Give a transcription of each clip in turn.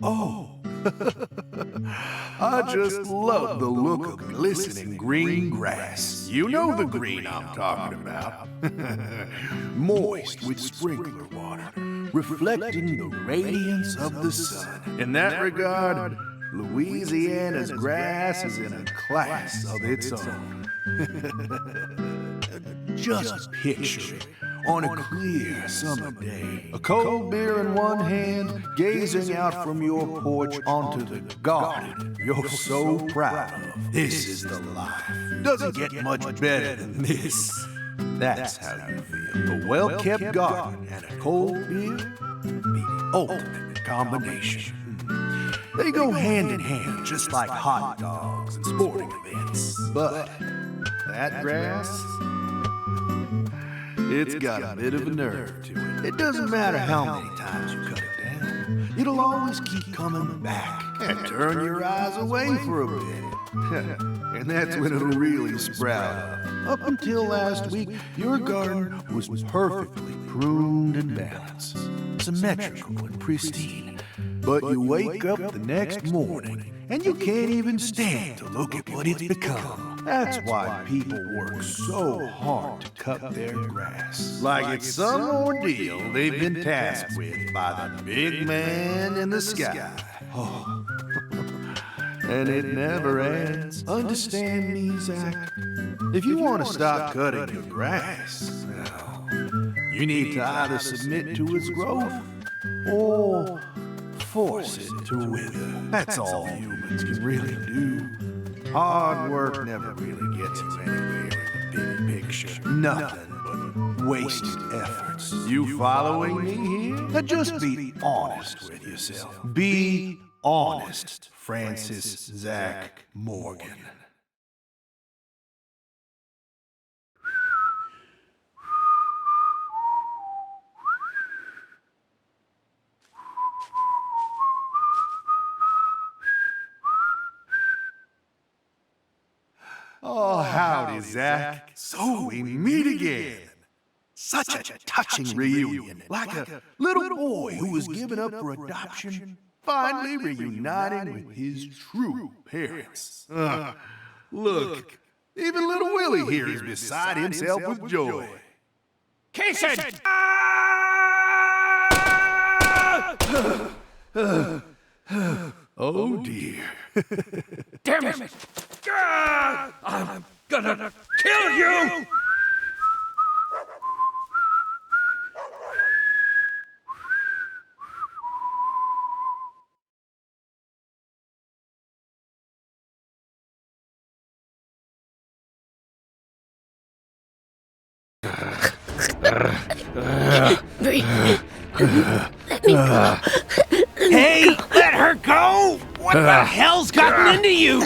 Oh, I just love the look of glistening green grass. You know the green I'm talking about. Moist with sprinkler water, reflecting the radiance of the sun. In that regard, Louisiana's grass is in a class of its own. Just picture it on a clear summer day. A cold beer in one hand, gazing out from your porch onto the garden you're so proud of. This is the life. Doesn't get much better than this. That's how you feel. A well-kept garden and a cold beer, the ultimate combination. They go hand in hand, just like hot dogs and sporting events. But that grass, it's got a bit of a nerve to it. It doesn't matter how many times you cut it down. It'll always keep coming back and turn your eyes away for a bit. And that's when it'll really sprout up. Up until last week, your garden was perfectly pruned and balanced, symmetrical and pristine. But you wake up the next morning and you can't even stand to look at what it's become. That's why people work so hard to cut their grass. Like it's some ordeal they've been tasked with by the big man in the sky. Oh. And it never ends. Understand me, Zach? If you want to stop cutting your grass, well, you need to either submit to its growth or force it to wither. That's all humans can really do. Hard work never really gets you anywhere in the big picture. Nothing but wasted efforts. You following me here? Now just be honest with yourself. Be honest, Francis Zach Morgan. Oh, howdy, Zach. So we meet again. Such a touching reunion. Like a little boy who was given up for adoption, finally reuniting with his true parents. Look, even little Willie here is beside himself with joy. Casey! Oh, dear. Damn it! I'm gonna kill you! Let me go. Hey, let her go! What the hell's gotten into you?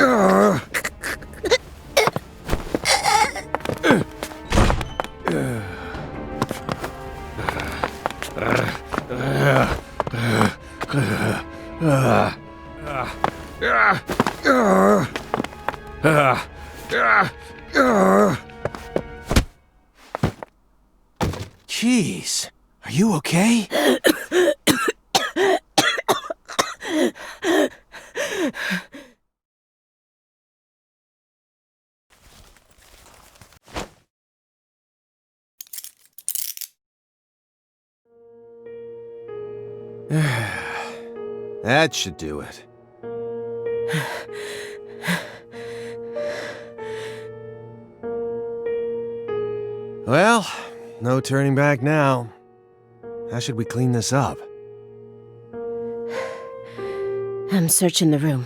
Jeez, are you okay? That should do it. Well, no turning back now. How should we clean this up? I'm searching the room.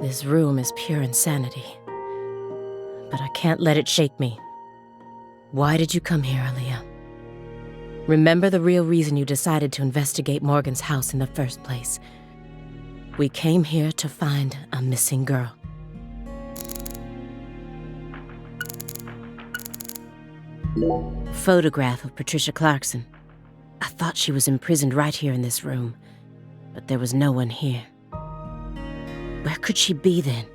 This room is pure insanity. But I can't let it shake me. Why did you come here, Aaliyah? Remember the real reason you decided to investigate Morgan's house in the first place. We came here to find a missing girl. Photograph of Patricia Clarkson. I thought she was imprisoned right here in this room, but there was no one here. Where could she be then?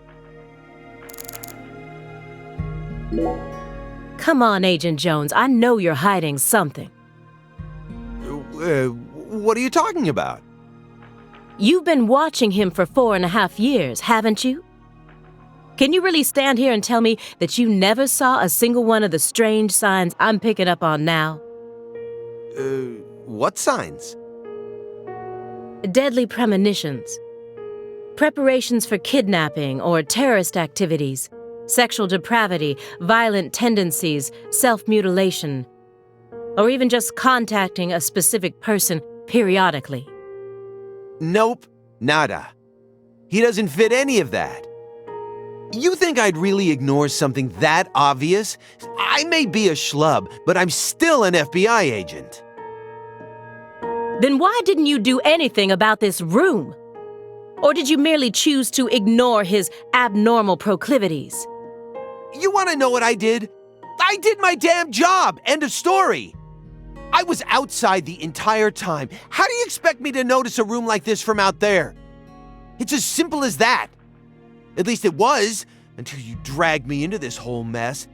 Come on, Agent Jones. I know you're hiding something. What are you talking about? You've been watching him for 4.5 years, haven't you? Can you really stand here and tell me that you never saw a single one of the strange signs I'm picking up on now? What signs? Deadly premonitions. Preparations for kidnapping or terrorist activities. Sexual depravity, violent tendencies, self-mutilation. Or even just contacting a specific person periodically. Nope, nada. He doesn't fit any of that. You think I'd really ignore something that obvious? I may be a schlub, but I'm still an FBI agent. Then why didn't you do anything about this room? Or did you merely choose to ignore his abnormal proclivities? You want to know what I did? I did my damn job. End of story. I was outside the entire time. How do you expect me to notice a room like this from out there? It's as simple as that. At least it was, until you dragged me into this whole mess.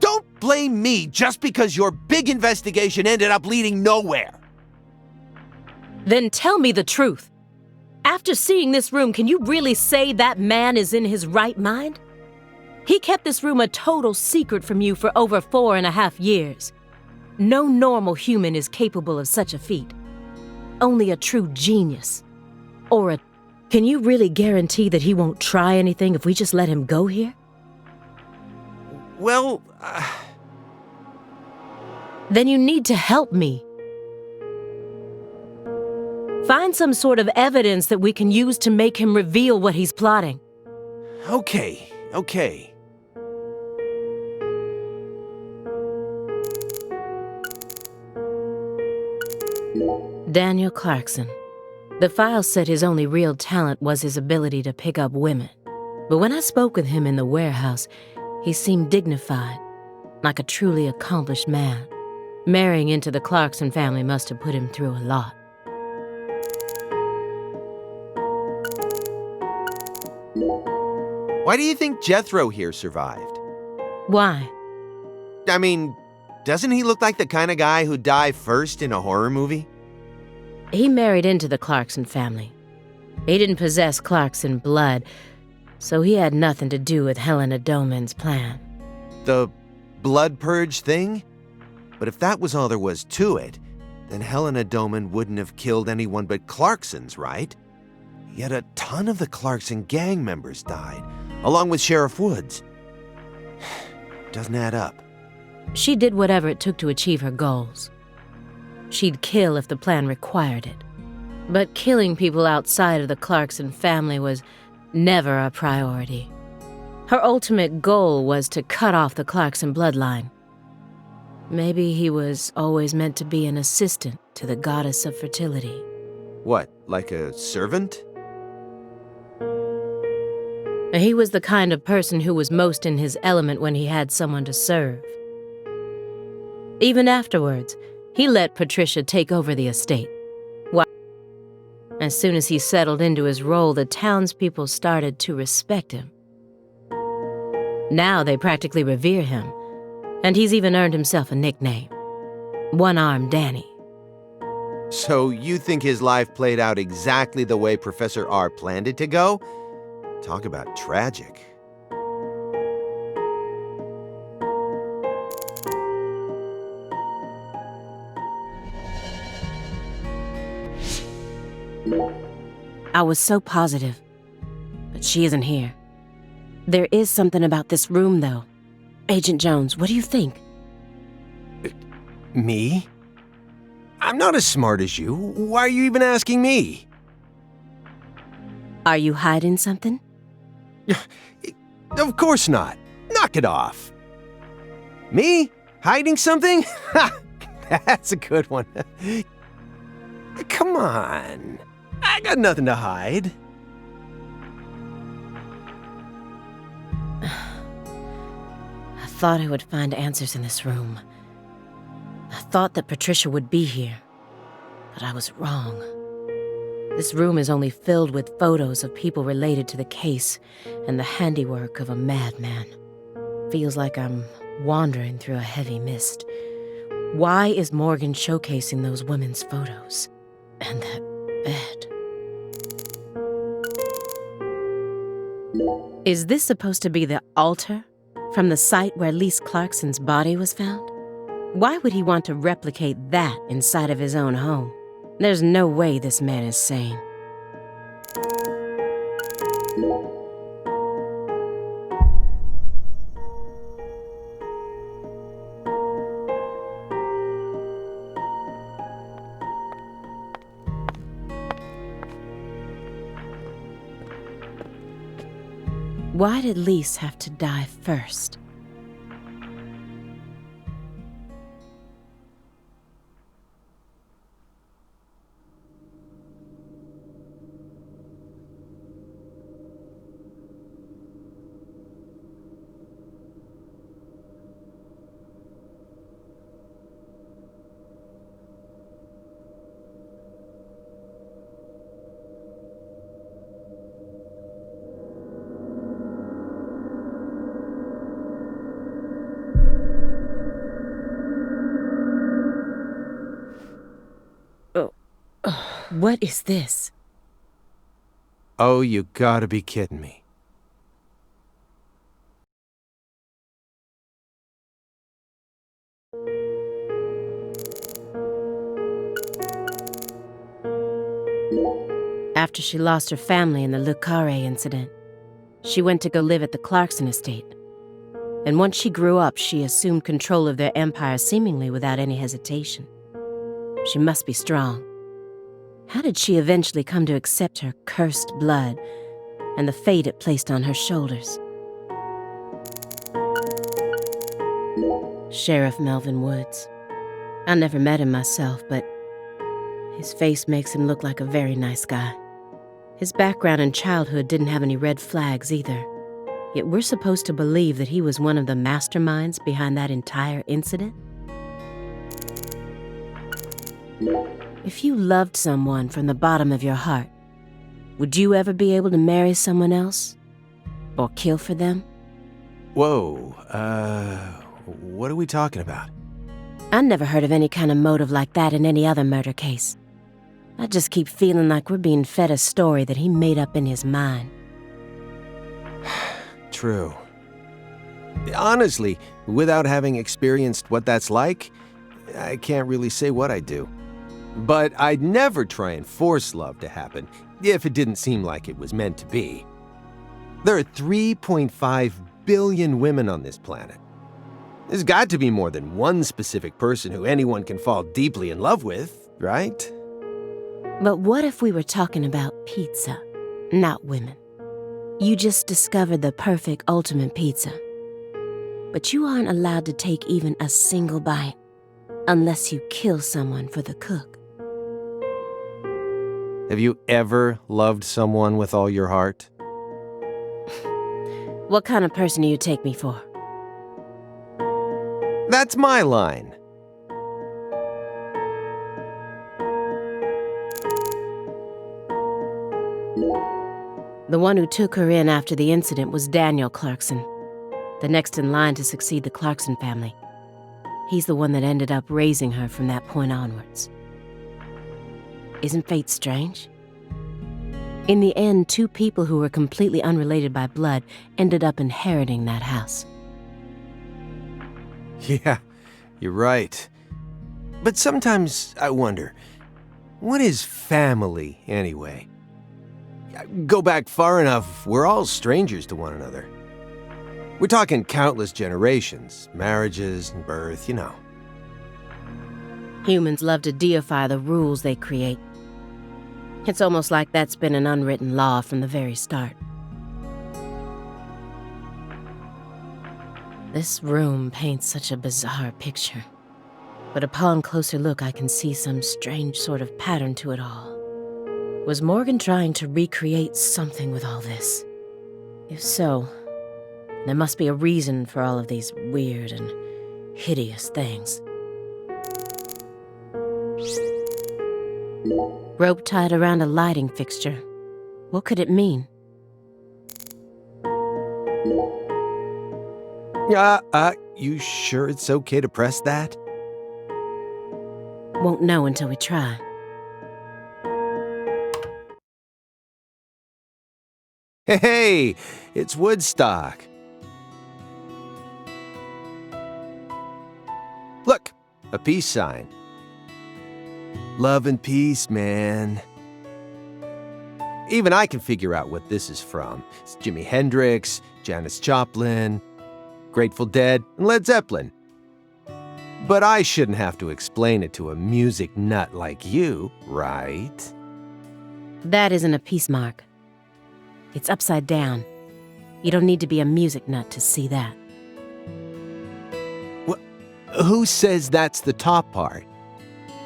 Don't blame me just because your big investigation ended up leading nowhere. Then tell me the truth. After seeing this room, can you really say that man is in his right mind? He kept this room a total secret from you for over 4.5 years. No normal human is capable of such a feat. Only a true genius. Or a... Can you really guarantee that he won't try anything if we just let him go here? Well, Then you need to help me. Find some sort of evidence that we can use to make him reveal what he's plotting. Okay. Daniel Clarkson. The file said his only real talent was his ability to pick up women. But when I spoke with him in the warehouse, he seemed dignified, like a truly accomplished man. Marrying into the Clarkson family must have put him through a lot. Why do you think Jethro here survived? Why? I mean, doesn't he look like the kind of guy who'd die first in a horror movie? He married into the Clarkson family. He didn't possess Clarkson blood, so he had nothing to do with Helena Doman's plan. The blood purge thing? But if that was all there was to it, then Helena Doman wouldn't have killed anyone but Clarksons, right? Yet a ton of the Clarkson gang members died, along with Sheriff Woods. Doesn't add up. She did whatever it took to achieve her goals. She'd kill if the plan required it. But killing people outside of the Clarkson family was never a priority. Her ultimate goal was to cut off the Clarkson bloodline. Maybe he was always meant to be an assistant to the goddess of fertility. What, like a servant? He was the kind of person who was most in his element when he had someone to serve. Even afterwards, he let Patricia take over the estate. As soon as he settled into his role, the townspeople started to respect him. Now they practically revere him, and he's even earned himself a nickname, One-Armed Danny. So you think his life played out exactly the way Professor R planned it to go? Talk about tragic. I was so positive, but she isn't here. There is something about this room, though. Agent Jones, what do you think? Me? I'm not as smart as you. Why are you even asking me? Are you hiding something? Of course not. Knock it off. Me? Hiding something? Ha! That's a good one. Come on. I got nothing to hide. I thought I would find answers in this room. I thought thought that Patricia would be here, but I was wrong. This room is only filled with photos of people related to the case and the handiwork of a madman. Feels like I'm wandering through a heavy mist. Why is Morgan showcasing those women's photos? And that bed. Is this supposed to be the altar from the site where Lise Clarkson's body was found? Why would he want to replicate that inside of his own home? There's no way this man is sane. Why did Lise have to die first? What is this? Oh, you gotta be kidding me. After she lost her family in the Carre incident, she went to go live at the Clarkson estate. And once she grew up, she assumed control of their empire seemingly without any hesitation. She must be strong. How did she eventually come to accept her cursed blood and the fate it placed on her shoulders? Sheriff Melvin Woods. I never met him myself, but his face makes him look like a very nice guy. His background and childhood didn't have any red flags either. Yet we're supposed to believe that he was one of the masterminds behind that entire incident? If you loved someone from the bottom of your heart, would you ever be able to marry someone else? Or kill for them? Whoa, what are we talking about? I never heard of any kind of motive like that in any other murder case. I just keep feeling like we're being fed a story that he made up in his mind. True. Honestly, without having experienced what that's like, I can't really say what I'd do. But I'd never try and force love to happen if it didn't seem like it was meant to be. There are 3.5 billion women on this planet. There's got to be more than one specific person who anyone can fall deeply in love with, right? But what if we were talking about pizza, not women? You just discovered the perfect ultimate pizza. But you aren't allowed to take even a single bite unless you kill someone for the cook. Have you ever loved someone with all your heart? What kind of person do you take me for? That's my line. The one who took her in after the incident was Daniel Clarkson, the next in line to succeed the Clarkson family. He's the one that ended up raising her from that point onwards. Isn't fate strange? In the end, two people who were completely unrelated by blood ended up inheriting that house. Yeah, you're right. But sometimes I wonder, what is family anyway? Go back far enough, we're all strangers to one another. We're talking countless generations, marriages and birth, you know. Humans love to deify the rules they create. It's almost like that's been an unwritten law from the very start. This room paints such a bizarre picture. But upon closer look, I can see some strange sort of pattern to it all. Was Morgan trying to recreate something with all this? If so, there must be a reason for all of these weird and hideous things. Rope tied around a lighting fixture. What could it mean? You sure it's okay to press that? Won't know until we try. Hey, it's Woodstock. Look, a peace sign. Love and peace, man. Even I can figure out what this is from. It's Jimi Hendrix, Janis Joplin, Grateful Dead, and Led Zeppelin. But I shouldn't have to explain it to a music nut like you, right? That isn't a peace mark. It's upside down. You don't need to be a music nut to see that. Who says that's the top part?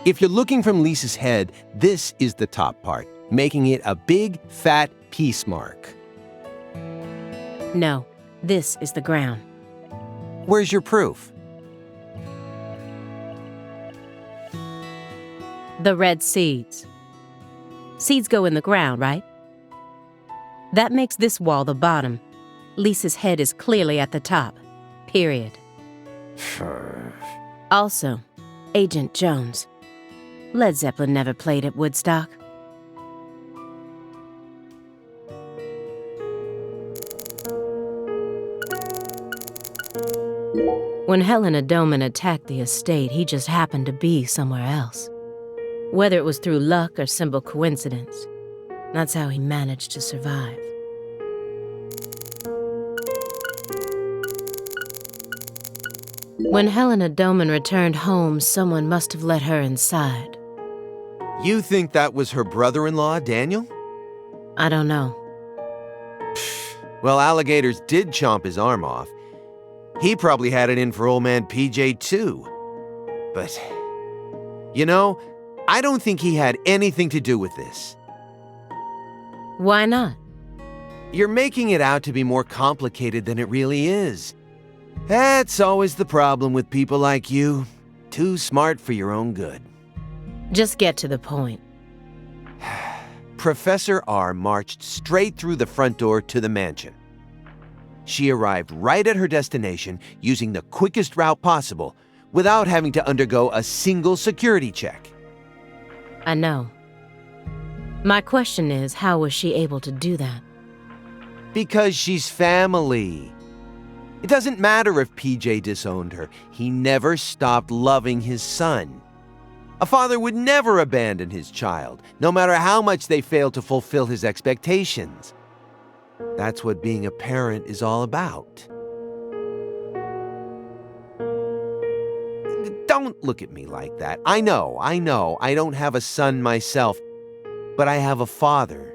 If you're looking from Lisa's head, this is the top part, making it a big, fat peace mark. No, this is the ground. Where's your proof? The red seeds. Seeds go in the ground, right? That makes this wall the bottom. Lisa's head is clearly at the top. Period. Also, Agent Jones. Led Zeppelin never played at Woodstock. When Helena Doman attacked the estate, he just happened to be somewhere else. Whether it was through luck or simple coincidence, that's how he managed to survive. When Helena Doman returned home, someone must have let her inside. You think that was her brother-in-law, Daniel? I don't know. Well, alligators did chomp his arm off. He probably had it in for old man PJ too. But, you know, I don't think he had anything to do with this. Why not? You're making it out to be more complicated than it really is. That's always the problem with people like you. Too smart for your own good. Just get to the point. Professor R marched straight through the front door to the mansion. She arrived right at her destination using the quickest route possible without having to undergo a single security check. I know. My question is, how was she able to do that? Because she's family. It doesn't matter if PJ disowned her. He never stopped loving his son. A father would never abandon his child, no matter how much they failed to fulfill his expectations. That's what being a parent is all about. Don't look at me like that. I know, I don't have a son myself, but I have a father.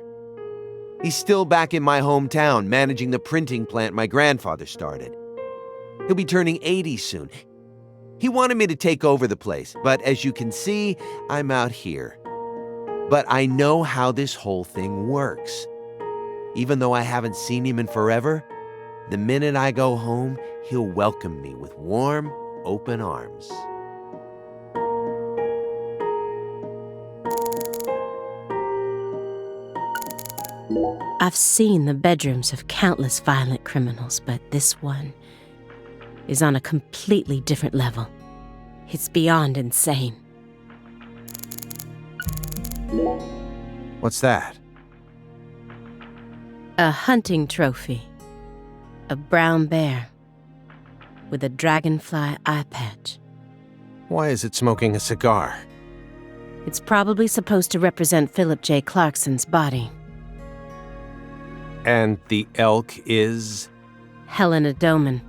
He's still back in my hometown, managing the printing plant my grandfather started. He'll be turning 80 soon. He wanted me to take over the place, but as you can see, I'm out here. But I know how this whole thing works. Even though I haven't seen him in forever, the minute I go home, he'll welcome me with warm, open arms. I've seen the bedrooms of countless violent criminals, but this one is on a completely different level. It's beyond insane. What's that? A hunting trophy. A brown bear with a dragonfly eye patch. Why is it smoking a cigar? It's probably supposed to represent Philip J. Clarkson's body. And the elk is? Helena Doman.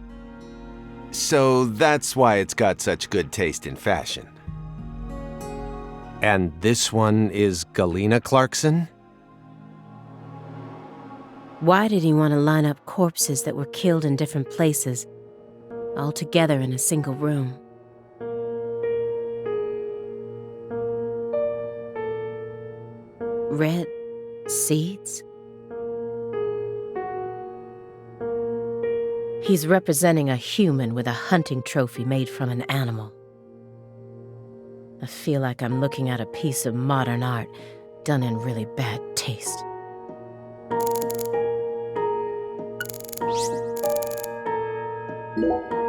So that's why it's got such good taste in fashion. And this one is Galena Clarkson? Why did he want to line up corpses that were killed in different places, all together in a single room? Red seeds? He's representing a human with a hunting trophy made from an animal. I feel like I'm looking at a piece of modern art done in really bad taste.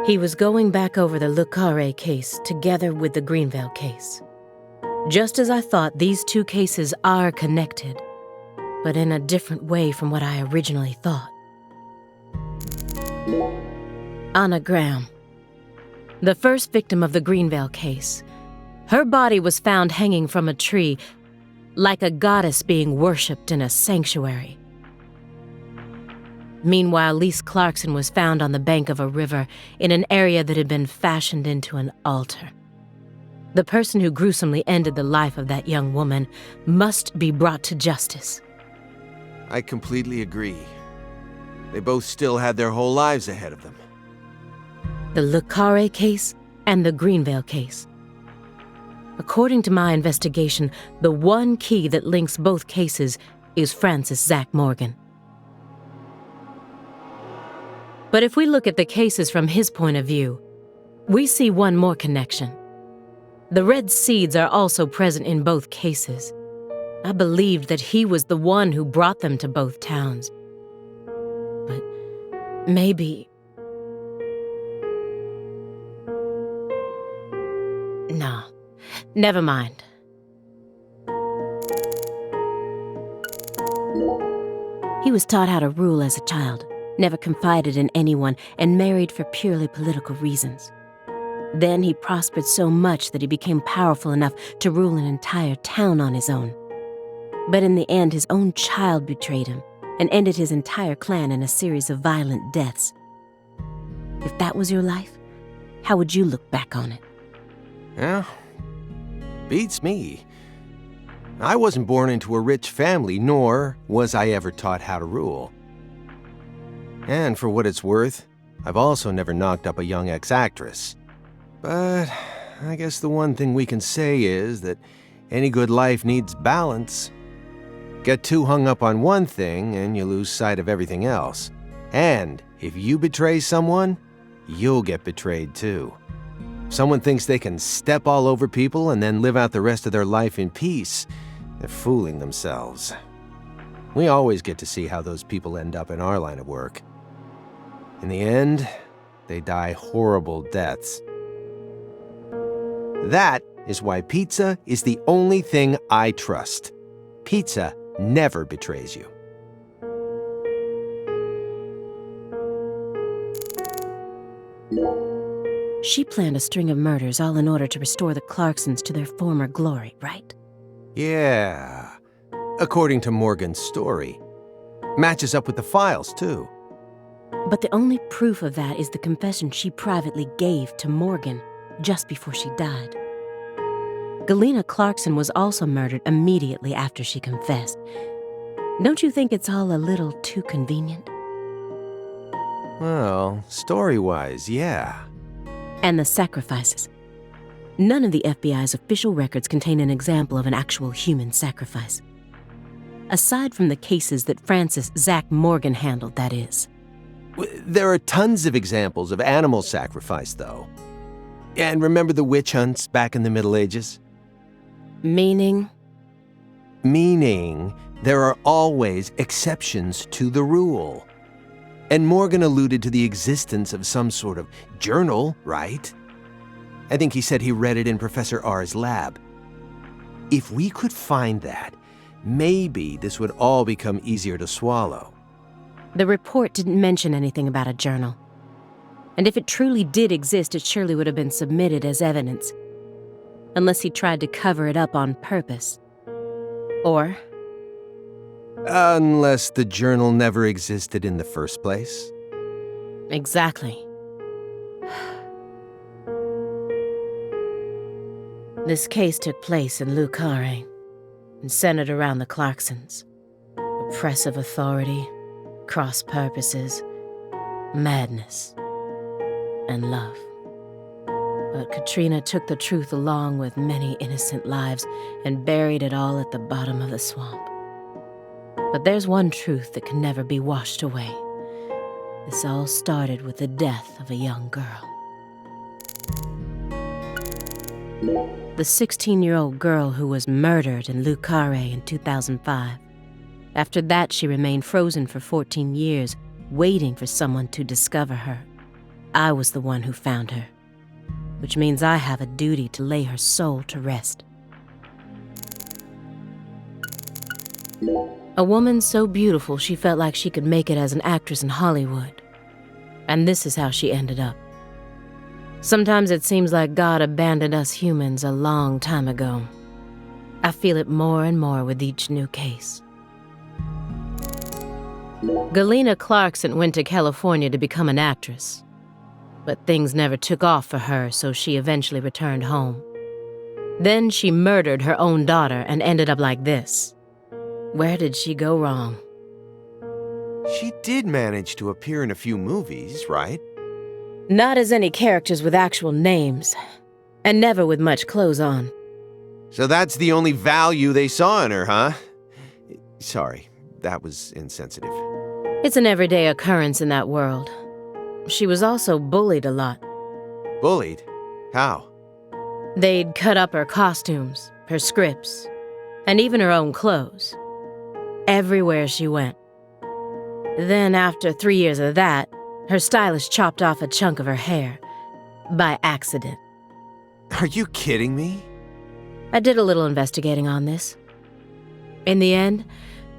He was going back over the Carre case together with the Greenvale case. Just as I thought, these two cases are connected, but in a different way from what I originally thought. Anna Graham, the first victim of the Greenvale case. Her body was found hanging from a tree, like a goddess being worshipped in a sanctuary. Meanwhile, Lise Clarkson was found on the bank of a river in an area that had been fashioned into an altar. The person who gruesomely ended the life of that young woman must be brought to justice. I completely agree. They both still had their whole lives ahead of them. The Carre case and the Greenvale case. According to my investigation, the one key that links both cases is Francis Zach Morgan. But if we look at the cases from his point of view, we see one more connection. The red seeds are also present in both cases. I believed that he was the one who brought them to both towns. But maybe... No, never mind. He was taught how to rule as a child, never confided in anyone, and married for purely political reasons. Then he prospered so much that he became powerful enough to rule an entire town on his own. But in the end, his own child betrayed him and ended his entire clan in a series of violent deaths. If that was your life, how would you look back on it? Yeah, beats me. I wasn't born into a rich family, nor was I ever taught how to rule. And for what it's worth, I've also never knocked up a young ex-actress. But I guess the one thing we can say is that any good life needs balance. Get too hung up on one thing and you lose sight of everything else. And if you betray someone, you'll get betrayed too. Someone thinks they can step all over people and then live out the rest of their life in peace. They're fooling themselves. We always get to see how those people end up in our line of work. In the end, they die horrible deaths. That is why pizza is the only thing I trust. Pizza never betrays you. She planned a string of murders all in order to restore the Clarksons to their former glory, right? Yeah. According to Morgan's story. Matches up with the files, too. But the only proof of that is the confession she privately gave to Morgan just before she died. Galena Clarkson was also murdered immediately after she confessed. Don't you think it's all a little too convenient? Well, story-wise, yeah. And the sacrifices. None of the FBI's official records contain an example of an actual human sacrifice. Aside from the cases that Francis Zach Morgan handled, that is. There are tons of examples of animal sacrifice, though. And remember the witch hunts back in the Middle Ages? Meaning? Meaning, there are always exceptions to the rule. And Morgan alluded to the existence of some sort of journal, right? I think he said he read it in Professor R's lab. If we could find that, maybe this would all become easier to swallow. The report didn't mention anything about a journal. And if it truly did exist, it surely would have been submitted as evidence. Unless he tried to cover it up on purpose. Or... Unless the journal never existed in the first place. Exactly. This case took place in Carre and centered around the Clarksons. Oppressive authority, cross purposes, madness, and love. But Katrina took the truth along with many innocent lives and buried it all at the bottom of the swamp. But there's one truth that can never be washed away. This all started with the death of a young girl. the 16-year-old girl who was murdered in Carre in 2005. After that, she remained frozen for 14 years, waiting for someone to discover her. I was the one who found her, which means I have a duty to lay her soul to rest. A woman so beautiful she felt like she could make it as an actress in Hollywood. And this is how she ended up. Sometimes it seems like God abandoned us humans a long time ago. I feel it more and more with each new case. Galena Clarkson went to California to become an actress. But things never took off for her, so she eventually returned home. Then she murdered her own daughter and ended up like this. Where did she go wrong? She did manage to appear in a few movies, right? Not as any characters with actual names, and never with much clothes on. So that's the only value they saw in her, huh? Sorry, that was insensitive. It's an everyday occurrence in that world. She was also bullied a lot. Bullied? How? They'd cut up her costumes, her scripts, and even her own clothes. Everywhere she went. Then, after 3 years of that, her stylist chopped off a chunk of her hair. By accident. Are you kidding me? I did a little investigating on this. In the end,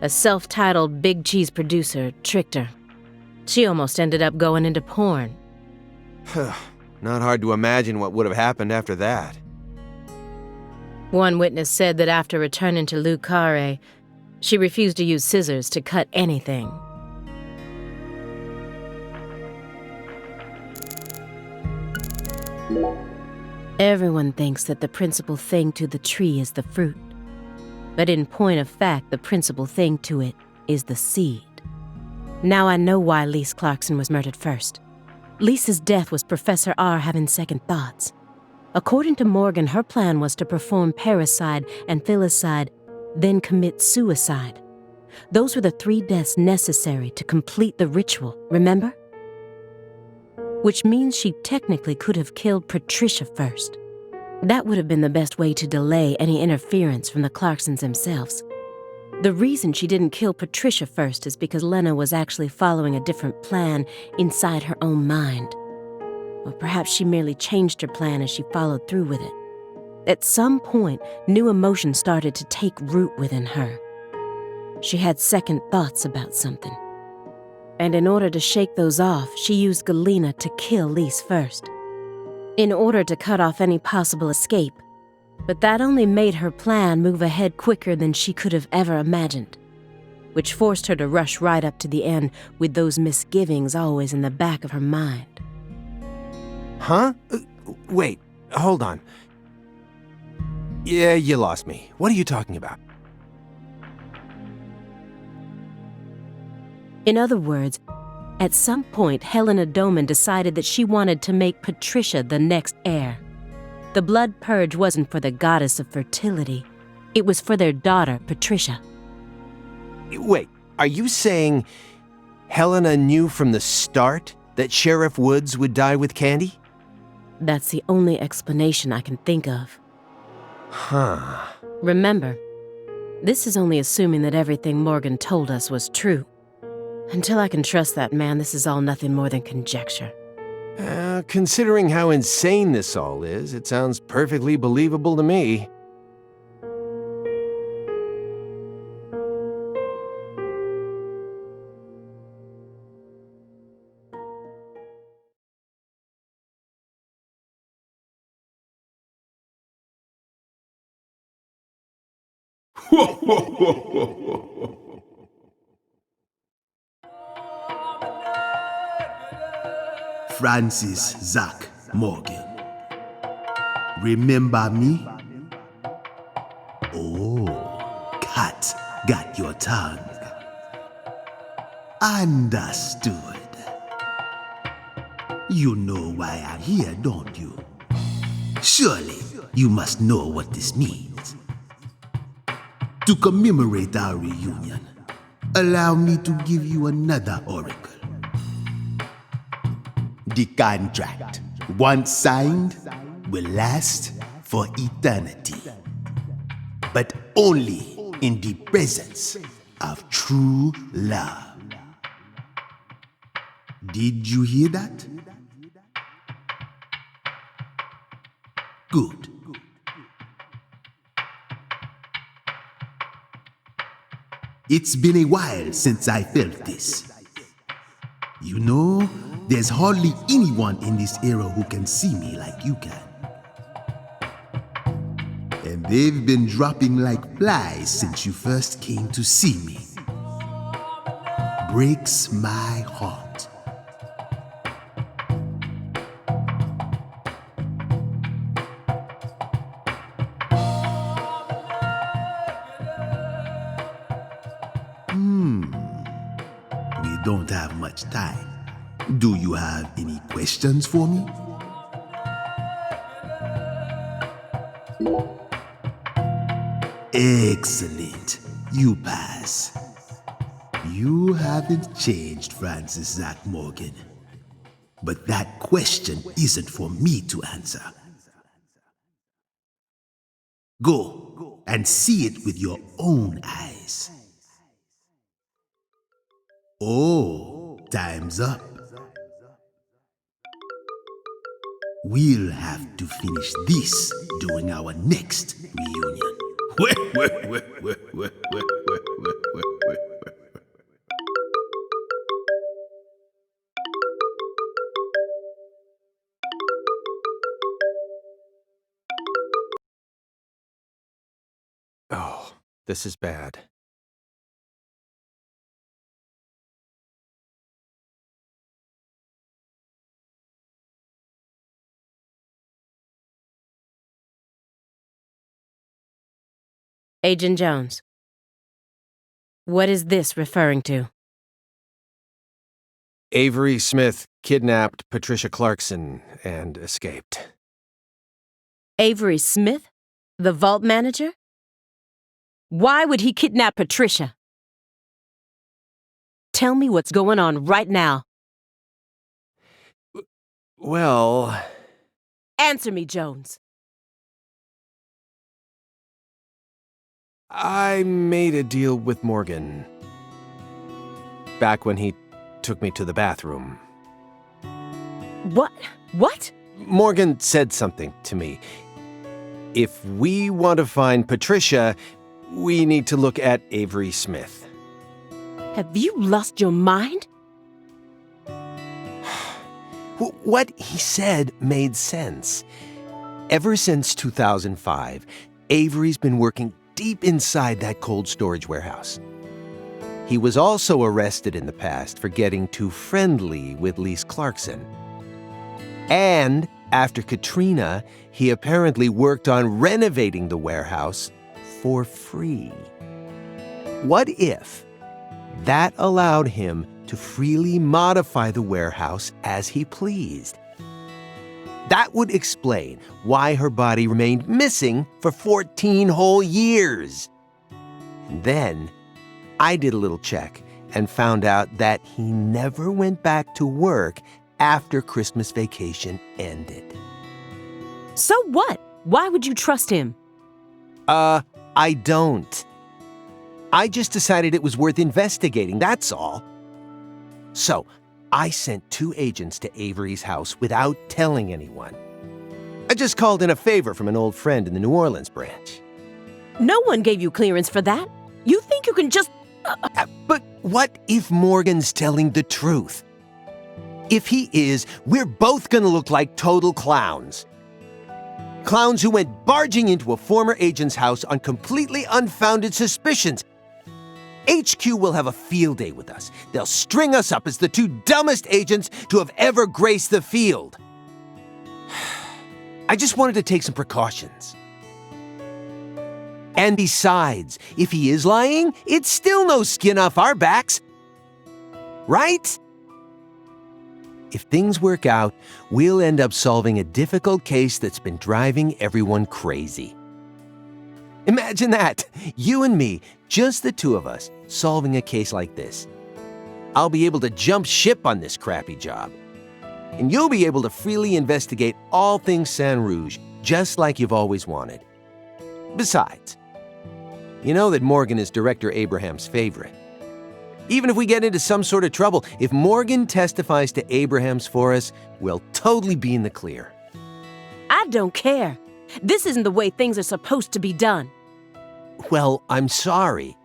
a self-titled big cheese producer tricked her. She almost ended up going into porn. Not hard to imagine what would have happened after that. One witness said that after returning to Carre, she refused to use scissors to cut anything. Everyone thinks that the principal thing to the tree is the fruit. But in point of fact, the principal thing to it is the seed. Now I know why Lise Clarkson was murdered first. Lisa's death was Professor R having second thoughts. According to Morgan, her plan was to perform parricide and filicide, then commit suicide. Those were the 3 deaths necessary to complete the ritual, remember? Which means she technically could have killed Patricia first. That would have been the best way to delay any interference from the Clarksons themselves. The reason she didn't kill Patricia first is because Lena was actually following a different plan inside her own mind. Or perhaps she merely changed her plan as she followed through with it. At some point, new emotions started to take root within her. She had second thoughts about something. And in order to shake those off, she used Galena to kill Lise first. In order to cut off any possible escape. But that only made her plan move ahead quicker than she could have ever imagined, which forced her to rush right up to the end with those misgivings always in the back of her mind. Huh? Wait, hold on. Yeah, you lost me. What are you talking about? In other words, at some point, Helena Doman decided that she wanted to make Patricia the next heir. The blood purge wasn't for the goddess of fertility. It was for their daughter, Patricia. Wait, are you saying Helena knew from the start that Sheriff Woods would die with Candy? That's the only explanation I can think of. Huh. Remember, this is only assuming that everything Morgan told us was true. Until I can trust that man, this is all nothing more than conjecture. Considering how insane this all is, it sounds perfectly believable to me. Francis Zach Morgan. Remember me? Oh, cat got your tongue. Understood. You know why I'm here, don't you? Surely you must know what this means. To commemorate our reunion, allow me to give you another oracle. The contract, once signed, will last for eternity, but only in the presence of true love. Did you hear that? Good. It's been a while since I felt this. You know, there's hardly anyone in this era who can see me like you can. And they've been dropping like flies since you first came to see me. Breaks my heart. We don't have much time. Do you have any questions for me? Excellent. You pass. You haven't changed, Francis Zach Morgan. But that question isn't for me to answer. Go and see it with your own eyes. Oh, time's up. We'll have to finish this during our next reunion. Oh, this is bad. Agent Jones, what is this referring to? Avery Smith kidnapped Patricia Clarkson and escaped. Avery Smith? The vault manager? Why would he kidnap Patricia? Tell me what's going on right now. Well... Answer me, Jones. I made a deal with Morgan. Back when he took me to the bathroom. What? What? Morgan said something to me. If we want to find Patricia, we need to look at Avery Smith. Have you lost your mind? What he said made sense. Ever since 2005, Avery's been working deep inside that cold storage warehouse. He was also arrested in the past for getting too friendly with Lise Clarkson. And after Katrina, he apparently worked on renovating the warehouse for free. What if that allowed him to freely modify the warehouse as he pleased? That would explain why her body remained missing for 14 whole years. And then I did a little check and found out that he never went back to work after Christmas vacation ended. So what? Why would you trust him? I don't. I just decided it was worth investigating, that's all. So, I sent 2 agents to Avery's house without telling anyone. I just called in a favor from an old friend in the New Orleans branch. No one gave you clearance for that. You think you can just... But what if Morgan's telling the truth? If he is, we're both gonna look like total clowns. Clowns who went barging into a former agent's house on completely unfounded suspicions. HQ will have a field day with us. They'll string us up as the 2 dumbest agents to have ever graced the field. I just wanted to take some precautions. And besides, if he is lying, it's still no skin off our backs. Right? If things work out, we'll end up solving a difficult case that's been driving everyone crazy. Imagine that, you and me, just the 2 of us, solving a case like this. I'll be able to jump ship on this crappy job. And you'll be able to freely investigate all things Saint Rouge just like you've always wanted. Besides, you know that Morgan is Director Abraham's favorite. Even if we get into some sort of trouble, if Morgan testifies to Abrahams for us, we'll totally be in the clear. I don't care. This isn't the way things are supposed to be done. Well, I'm sorry,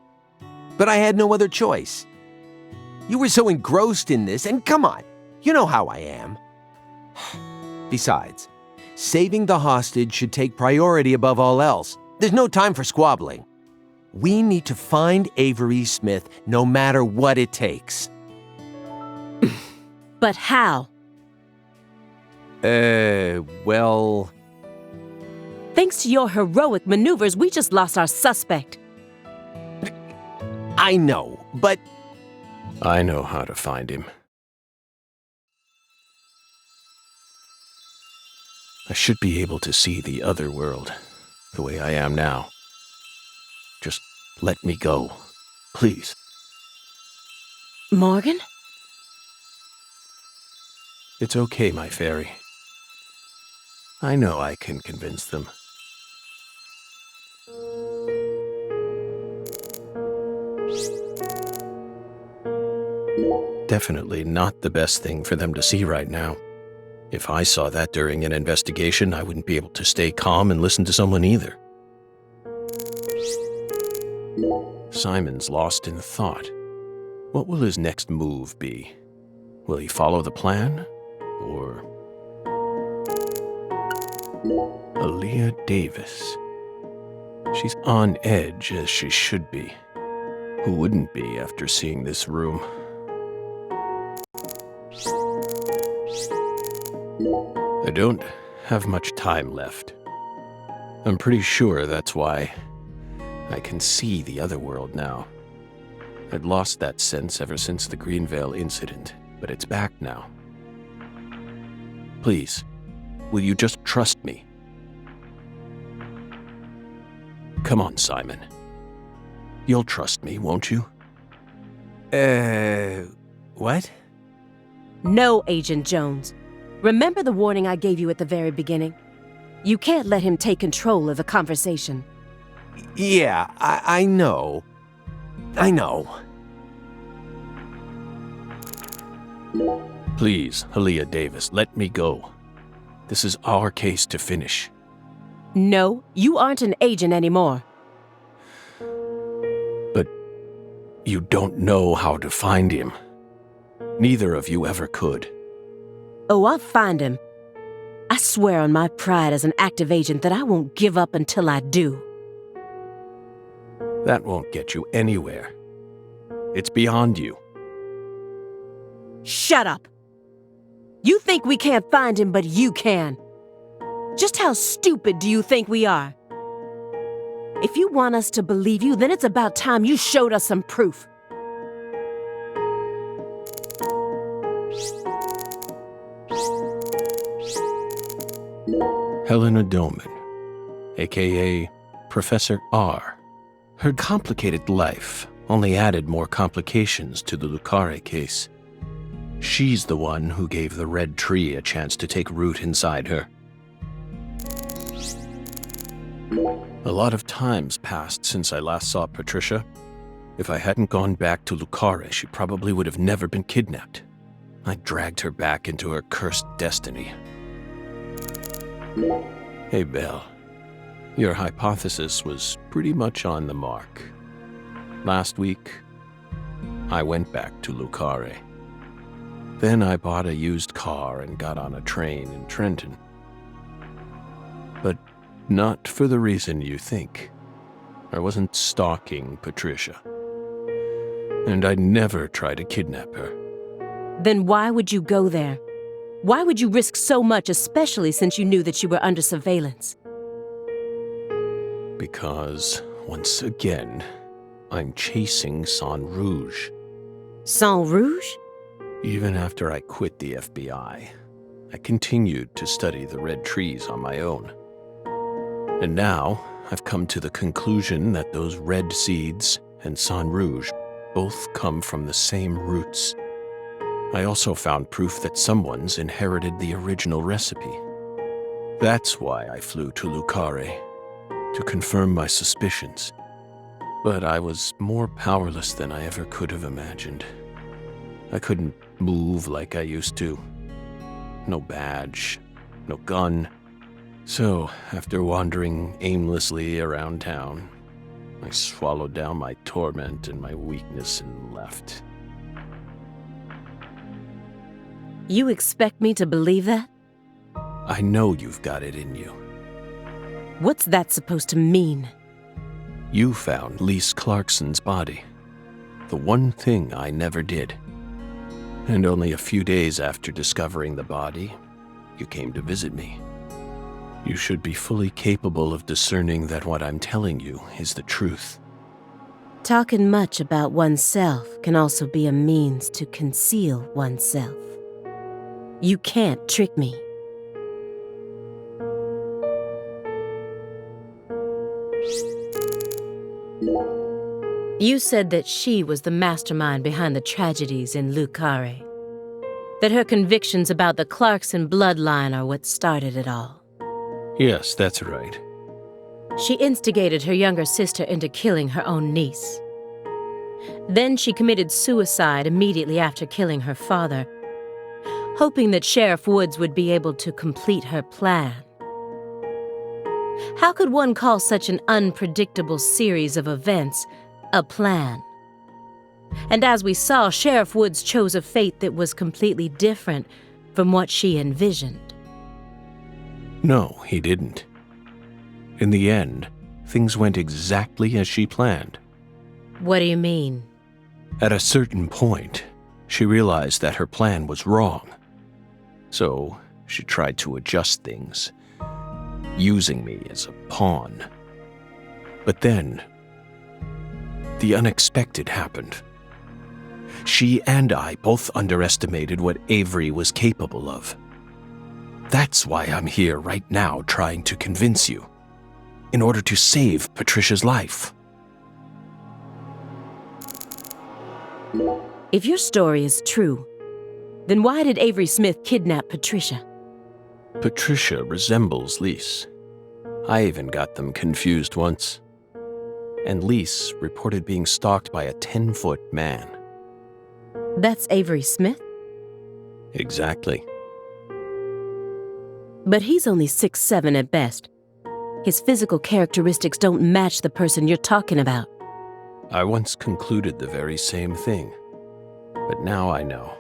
but I had no other choice. You were so engrossed in this, and come on, you know how I am. Besides, saving the hostage should take priority above all else. There's no time for squabbling. We need to find Avery Smith no matter what it takes. But how? Well... Thanks to your heroic maneuvers, we just lost our suspect. I know, but... I know how to find him. I should be able to see the other world, the way I am now. Just let me go, please. Morgan? It's okay, my fairy. I know I can convince them. Definitely not the best thing for them to see right now. If I saw that during an investigation, I wouldn't be able to stay calm and listen to someone either. Simon's lost in thought. What will his next move be? Will he follow the plan? Or... Aaliyah Davis. She's on edge, as she should be. Who wouldn't be after seeing this room? I don't have much time left. I'm pretty sure that's why I can see the other world now. I'd lost that sense ever since the Greenvale incident, but it's back now. Please, will you just trust me? Come on, Simon. You'll trust me, won't you? What? No, Agent Jones. Remember the warning I gave you at the very beginning? You can't let him take control of the conversation. Yeah, I know. I know. Please, Aaliyah Davis, let me go. This is our case to finish. No, you aren't an agent anymore. But you don't know how to find him. Neither of you ever could. Oh, I'll find him. I swear on my pride as an active agent that I won't give up until I do. That won't get you anywhere. It's beyond you. Shut up! You think we can't find him, but you can. Just how stupid do you think we are? If you want us to believe you, then it's about time you showed us some proof. Helena Doman, a.k.a. Professor R. Her complicated life only added more complications to the Carre case. She's the one who gave the red tree a chance to take root inside her. A lot of time's passed since I last saw Patricia. If I hadn't gone back to Carre, she probably would have never been kidnapped. I dragged her back into her cursed destiny. Hey, Belle. Your hypothesis was pretty much on the mark. Last week, I went back to Carre. Then I bought a used car and got on a train in Trenton. But not for the reason you think. I wasn't stalking Patricia. And I'd never try to kidnap her. Then why would you go there? Why would you risk so much, especially since you knew that you were under surveillance? Because, once again, I'm chasing Sang Rouge. Sang Rouge? Even after I quit the FBI, I continued to study the red trees on my own. And now, I've come to the conclusion that those red seeds and Sang Rouge both come from the same roots. I also found proof that someone's inherited the original recipe. That's why I flew to Lucare, to confirm my suspicions. But I was more powerless than I ever could have imagined. I couldn't move like I used to. No badge, no gun. So, after wandering aimlessly around town, I swallowed down my torment and my weakness and left. You expect me to believe that? I know you've got it in you. What's that supposed to mean? You found Lise Clarkson's body. The one thing I never did. And only a few days after discovering the body, you came to visit me. You should be fully capable of discerning that what I'm telling you is the truth. Talking much about oneself can also be a means to conceal oneself. You can't trick me. You said that she was the mastermind behind the tragedies in Lucare. That her convictions about the Clarkson bloodline are what started it all. Yes, that's right. She instigated her younger sister into killing her own niece. Then she committed suicide immediately after killing her father, hoping that Sheriff Woods would be able to complete her plan. How could one call such an unpredictable series of events a plan? And as we saw, Sheriff Woods chose a fate that was completely different from what she envisioned. No, he didn't. In the end, things went exactly as she planned. What do you mean? At a certain point, she realized that her plan was wrong. So, she tried to adjust things, using me as a pawn. But then, the unexpected happened. She and I both underestimated what Avery was capable of. That's why I'm here right now trying to convince you, in order to save Patricia's life. If your story is true, then why did Avery Smith kidnap Patricia? Patricia resembles Lise. I even got them confused once. And Lise reported being stalked by a 10-foot man. That's Avery Smith? Exactly. But he's only 6'7" at best. His physical characteristics don't match the person you're talking about. I once concluded the very same thing. But now I know.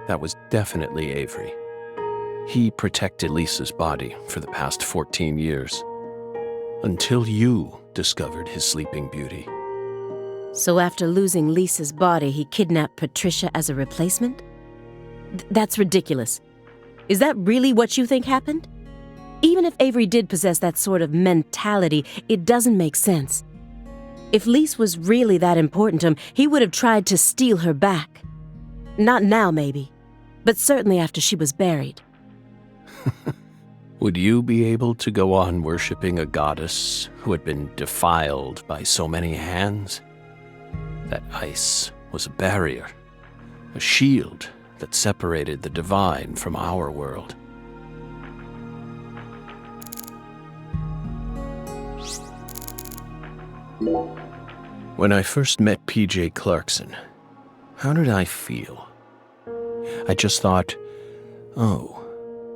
That was definitely Avery. He protected Lisa's body for the past 14 years. Until you discovered his sleeping beauty. So after losing Lisa's body, he kidnapped Patricia as a replacement? That's ridiculous. Is that really what you think happened? Even if Avery did possess that sort of mentality, it doesn't make sense. If Lise was really that important to him, he would have tried to steal her back. Not now, maybe, but certainly after she was buried. Would you be able to go on worshipping a goddess who had been defiled by so many hands? That ice was a barrier, a shield that separated the divine from our world. When I first met P.J. Clarkson, how did I feel? I just thought, oh,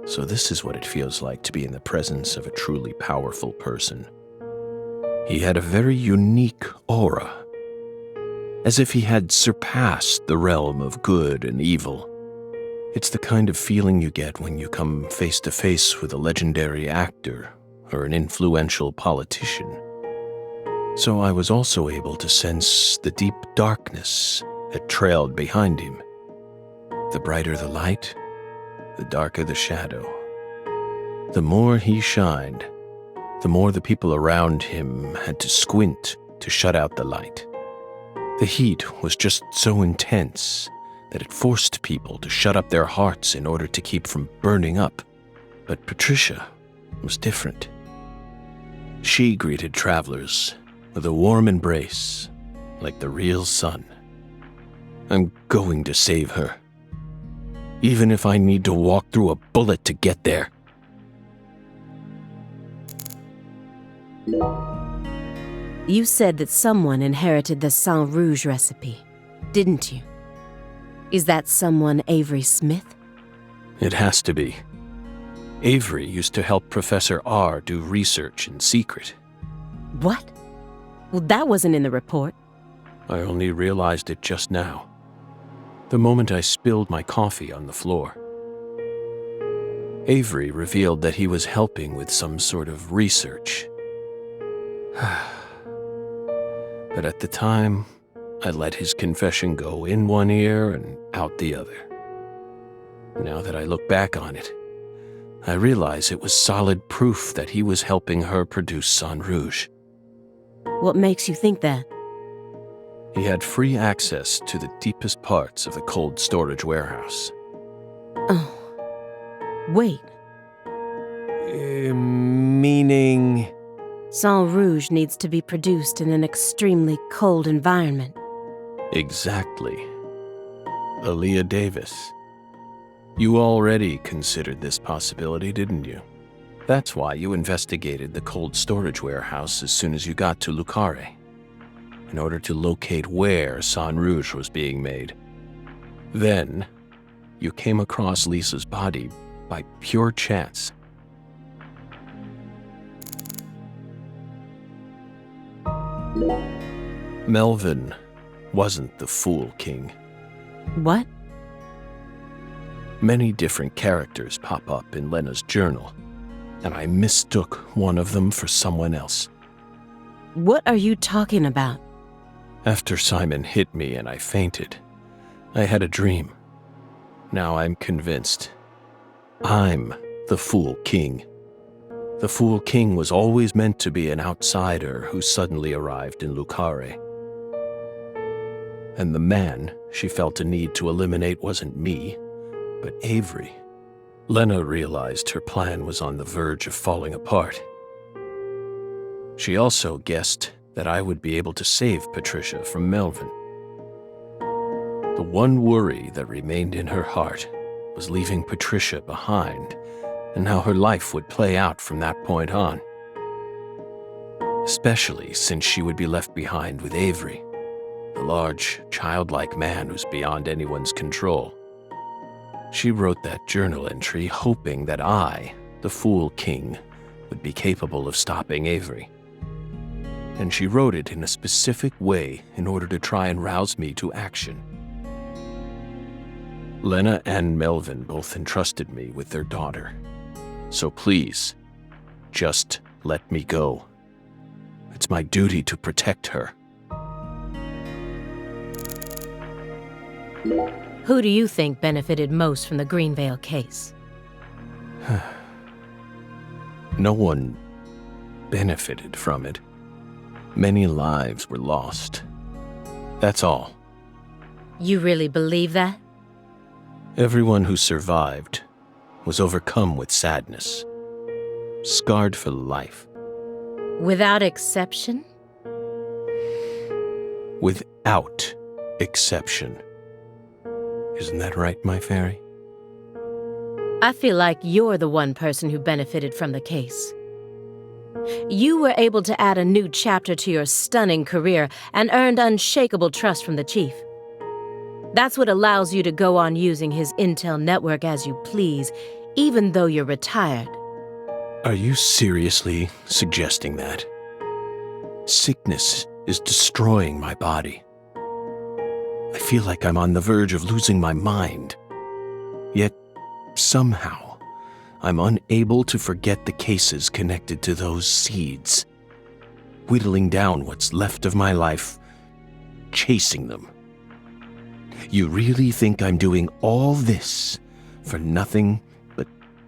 so this is what it feels like to be in the presence of a truly powerful person. He had a very unique aura, as if he had surpassed the realm of good and evil. It's the kind of feeling you get when you come face to face with a legendary actor or an influential politician. So I was also able to sense the deep darkness that trailed behind him. The brighter the light, the darker the shadow. The more he shined, the more the people around him had to squint to shut out the light. The heat was just so intense that it forced people to shut up their hearts in order to keep from burning up. But Patricia was different. She greeted travelers with a warm embrace, like the real sun. I'm going to save her, even if I need to walk through a bullet to get there. You said that someone inherited the Sang Rouge recipe, didn't you? Is that someone Avery Smith? It has to be. Avery used to help Professor R do research in secret. What? Well, that wasn't in the report. I only realized it just now, the moment I spilled my coffee on the floor. Avery revealed that he was helping with some sort of research. But at the time, I let his confession go in one ear and out the other. Now that I look back on it, I realize it was solid proof that he was helping her produce Sang Rouge. What makes you think that? He had free access to the deepest parts of the cold storage warehouse. Oh. Wait. Meaning... Sang Rouge needs to be produced in an extremely cold environment. Exactly. Aaliyah Davis. You already considered this possibility, didn't you? That's why you investigated the cold storage warehouse as soon as you got to Carre, in order to locate where Sang Rouge was being made. Then, you came across Lisa's body by pure chance. Melvin wasn't the Fool King. What? Many different characters pop up in Lena's journal, and I mistook one of them for someone else. What are you talking about? After Simon hit me and I fainted, I had a dream. Now I'm convinced. I'm the Fool King. The Fool King was always meant to be an outsider who suddenly arrived in Carre. And the man she felt a need to eliminate wasn't me, but Avery. Lena realized her plan was on the verge of falling apart. She also guessed that I would be able to save Patricia from Melvin. The one worry that remained in her heart was leaving Patricia behind and how her life would play out from that point on. Especially since she would be left behind with Avery, the large, childlike man who's beyond anyone's control. She wrote that journal entry hoping that I, the Fool King, would be capable of stopping Avery. And she wrote it in a specific way in order to try and rouse me to action. Lena and Melvin both entrusted me with their daughter. So please, just let me go. It's my duty to protect her. Who do you think benefited most from the Greenvale case? No one benefited from it. Many lives were lost. That's all. You really believe that? Everyone who survived was overcome with sadness, scarred for life. Without exception? Without exception. Isn't that right, my fairy? I feel like you're the one person who benefited from the case. You were able to add a new chapter to your stunning career and earned unshakable trust from the chief. That's what allows you to go on using his intel network as you please, even though you're retired. Are you seriously suggesting that? Sickness is destroying my body. I feel like I'm on the verge of losing my mind. Yet, somehow, I'm unable to forget the cases connected to those seeds, whittling down what's left of my life, chasing them. You really think I'm doing all this for nothing but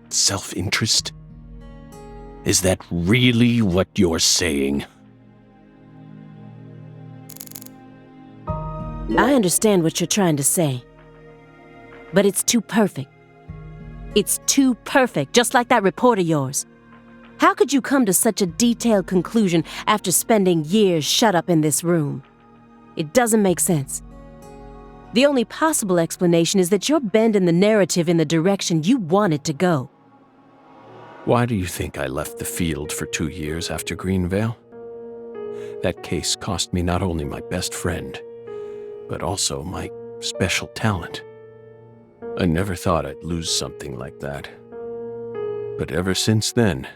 self-interest? Is that really what you're saying? I understand what you're trying to say, but it's too perfect. It's too perfect, just like that report of yours. How could you come to such a detailed conclusion after spending years shut up in this room? It doesn't make sense. The only possible explanation is that you're bending the narrative in the direction you want it to go. Why do you think I left the field for 2 years after Greenvale? That case cost me not only my best friend, but also my special talent. I never thought I'd lose something like that. But ever since then,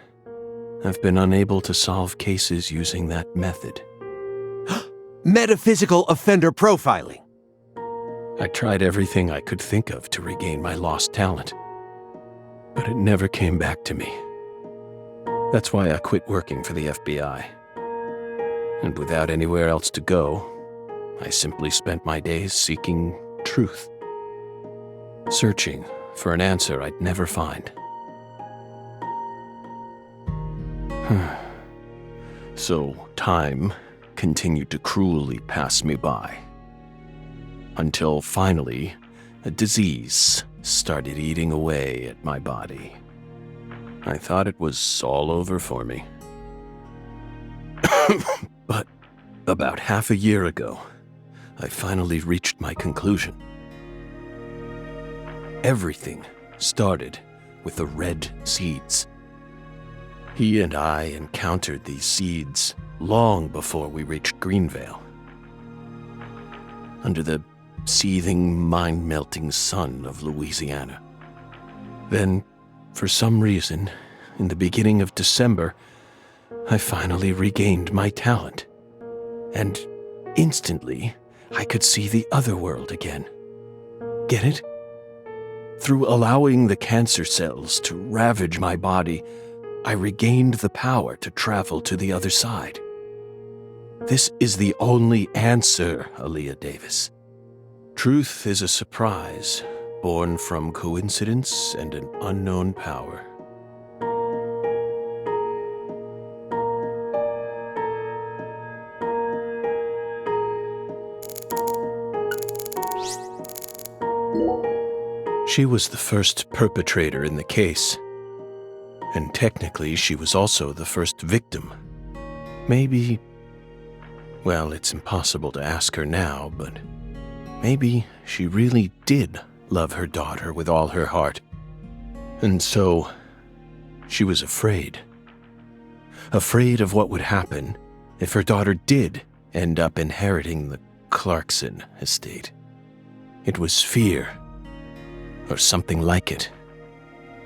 I've been unable to solve cases using that method. Metaphysical offender profiling. I tried everything I could think of to regain my lost talent, but it never came back to me. That's why I quit working for the FBI. And without anywhere else to go, I simply spent my days seeking truth, searching for an answer I'd never find. So time continued to cruelly pass me by, until finally a disease started eating away at my body. I thought it was all over for me. But about half a year ago, I finally reached my conclusion. Everything started with the red seeds. He and I encountered these seeds long before we reached Greenvale. Under the seething, mind-melting sun of Louisiana. Then, for some reason, in the beginning of December, I finally regained my talent. And instantly, I could see the other world again. Get it? Through allowing the cancer cells to ravage my body, I regained the power to travel to the other side. This is the only answer, Aaliyah Davis. Truth is a surprise, born from coincidence and an unknown power. She was the first perpetrator in the case. And technically, she was also the first victim. Maybe, well, it's impossible to ask her now, but maybe she really did love her daughter with all her heart. And so, she was afraid. Afraid of what would happen if her daughter did end up inheriting the Clarkson estate. It was fear, or something like it.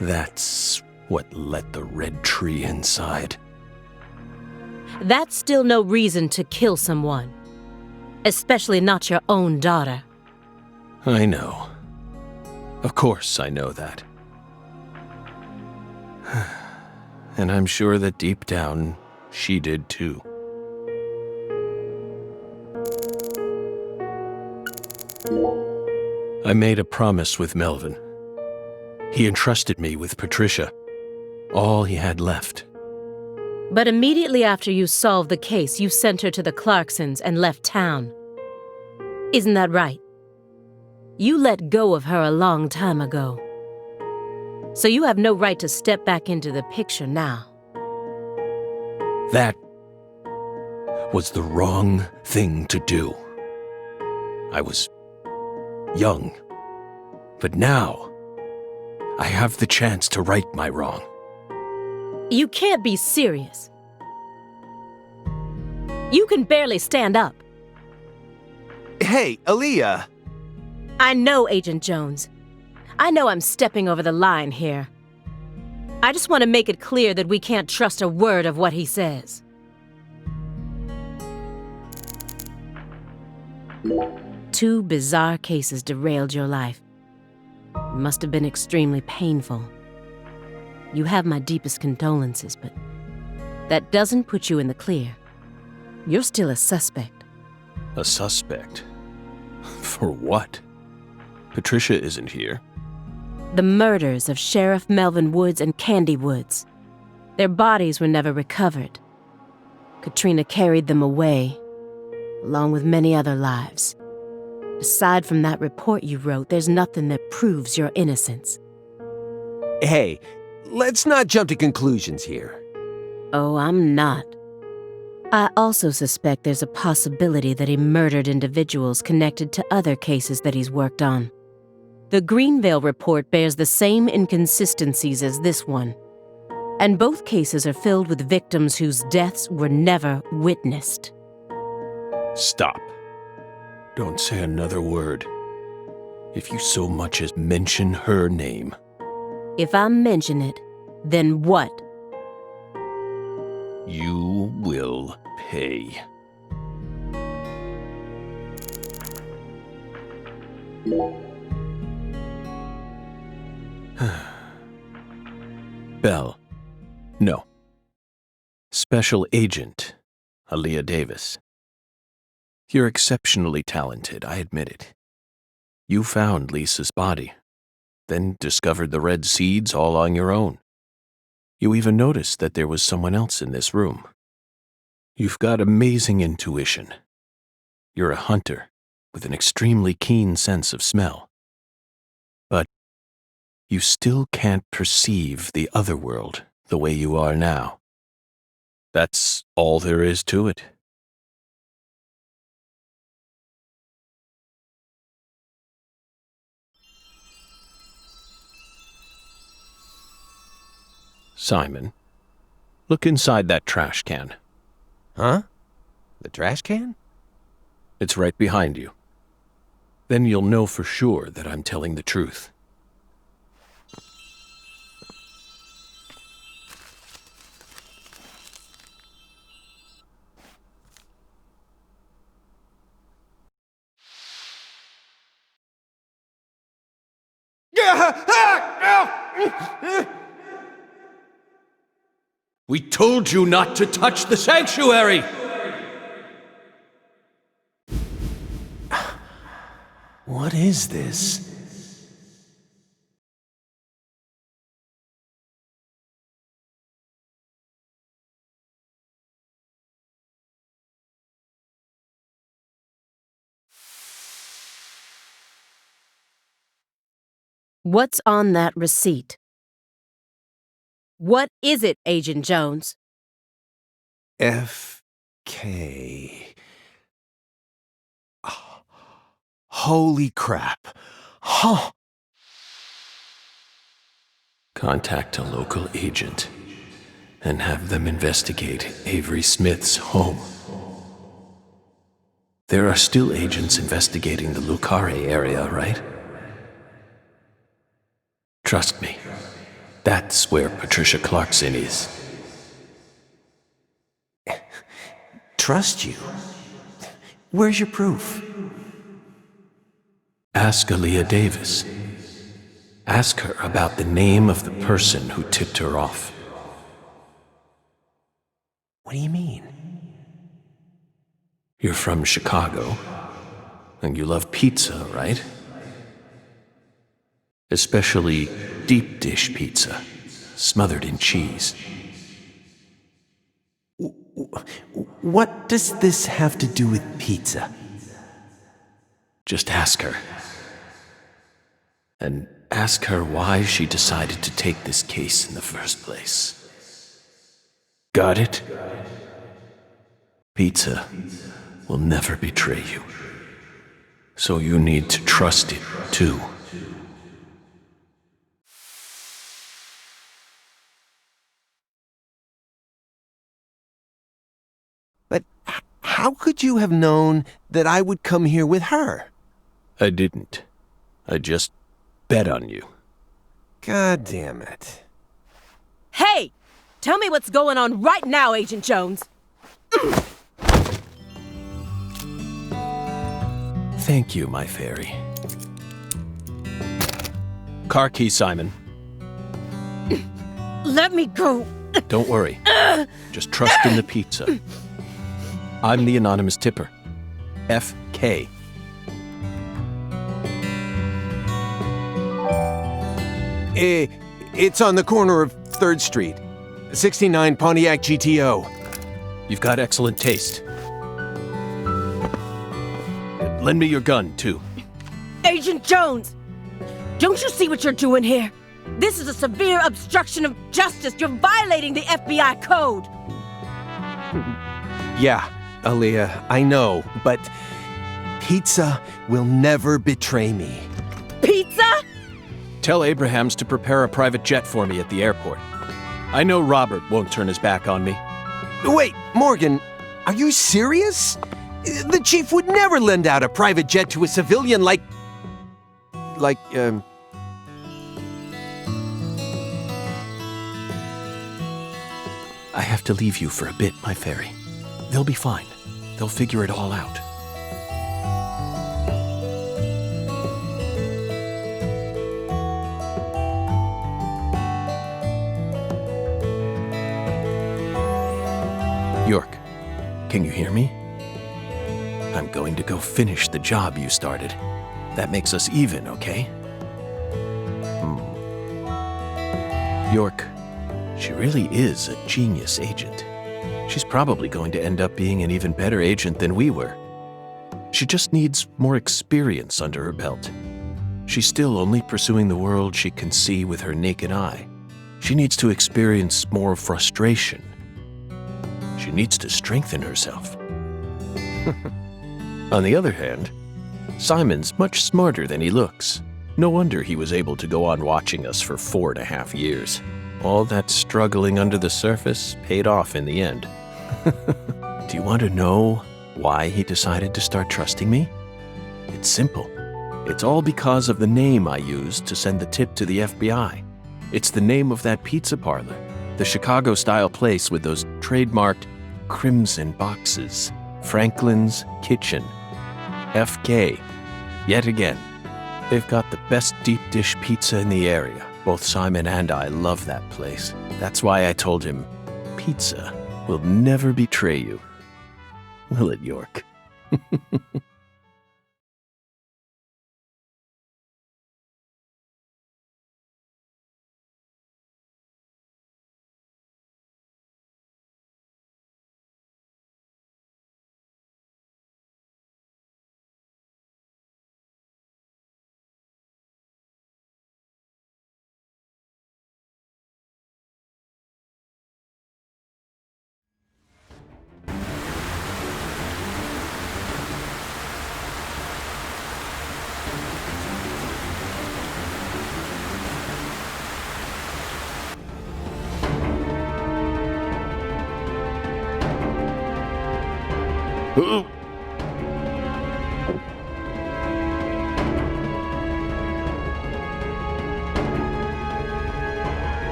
That's what lit the red tree inside. That's still no reason to kill someone. Especially not your own daughter. I know. Of course I know that. And I'm sure that deep down, she did too. I made a promise with Melvin. He entrusted me with Patricia, all he had left. But immediately after you solved the case, you sent her to the Clarksons and left town. Isn't that right? You let go of her a long time ago. So you have no right to step back into the picture now. That was the wrong thing to do. I was young, but now I have the chance to right my wrong. You can't be serious. You can barely stand up. Hey, Aaliyah. I know, Agent Jones. I know I'm stepping over the line here. I just want to make it clear that we can't trust a word of what he says. Two bizarre cases derailed your life. It must have been extremely painful. You have my deepest condolences, but that doesn't put you in the clear. You're still a suspect. A suspect? For what? Patricia isn't here. The murders of Sheriff Melvin Woods and Candy Woods. Their bodies were never recovered. Katrina carried them away, along with many other lives. Aside from that report you wrote, there's nothing that proves your innocence. Hey, let's not jump to conclusions here. Oh, I'm not. I also suspect there's a possibility that he murdered individuals connected to other cases that he's worked on. The Greenvale report bears the same inconsistencies as this one. And both cases are filled with victims whose deaths were never witnessed. Stop. Don't say another word. If you so much as mention her name. If I mention it, then what? You will pay. Bell. No. Special Agent Aaliyah Davis. You're exceptionally talented, I admit it. You found Lisa's body, then discovered the red seeds all on your own. You even noticed that there was someone else in this room. You've got amazing intuition. You're a hunter with an extremely keen sense of smell. But you still can't perceive the other world the way you are now. That's all there is to it. Simon, look inside that trash can. Huh? The trash can? It's right behind you. Then you'll know for sure that I'm telling the truth. We told you not to touch the sanctuary! What is this? What's on that receipt? What is it, Agent Jones? F.K. Oh, holy crap. Huh. Contact a local agent and have them investigate Avery Smith's home. There are still agents investigating the Carre area, right? Trust me, that's where Patricia Clarkson is. Trust you? Where's your proof? Ask Aaliyah Davis. Ask her about the name of the person who tipped her off. What do you mean? You're from Chicago, and you love pizza, right? Especially deep dish pizza, smothered in cheese. What does this have to do with pizza? Just ask her. And ask her why she decided to take this case in the first place. Got it? Pizza will never betray you. So you need to trust it, too. But how could you have known that I would come here with her? I didn't. I just bet on you. God damn it. Hey! Tell me what's going on right now, Agent Jones. Thank you, my fairy. Carre Case, Simon. Let me go. Don't worry. Just trust in the pizza. I'm the anonymous tipper. F.K. It's on the corner of 3rd Street. 69 Pontiac GTO. You've got excellent taste. Lend me your gun, too. Agent Jones! Don't you see what you're doing here? This is a severe obstruction of justice. You're violating the FBI code. Yeah, Aaliyah, I know, but pizza will never betray me. Pizza? Tell Abrahams to prepare a private jet for me at the airport. I know Robert won't turn his back on me. Wait, Morgan, are you serious? The chief would never lend out a private jet to a civilian like, I have to leave you for a bit, my fairy. They'll be fine. They'll figure it all out. York, can you hear me? I'm going to go finish the job you started. That makes us even, okay? York, she really is a genius agent. She's probably going to end up being an even better agent than we were. She just needs more experience under her belt. She's still only pursuing the world she can see with her naked eye. She needs to experience more frustration. She needs to strengthen herself. On the other hand, Simon's much smarter than he looks. No wonder he was able to go on watching us for 4.5 years. All that struggling under the surface paid off in the end. Do you want to know why he decided to start trusting me? It's simple. It's all because of the name I used to send the tip to the FBI. It's the name of that pizza parlor, the Chicago-style place with those trademarked crimson boxes. Franklin's Kitchen. FK. Yet again. They've got the best deep dish pizza in the area. Both Simon and I love that place. That's why I told him, pizza will never betray you. Will it, York?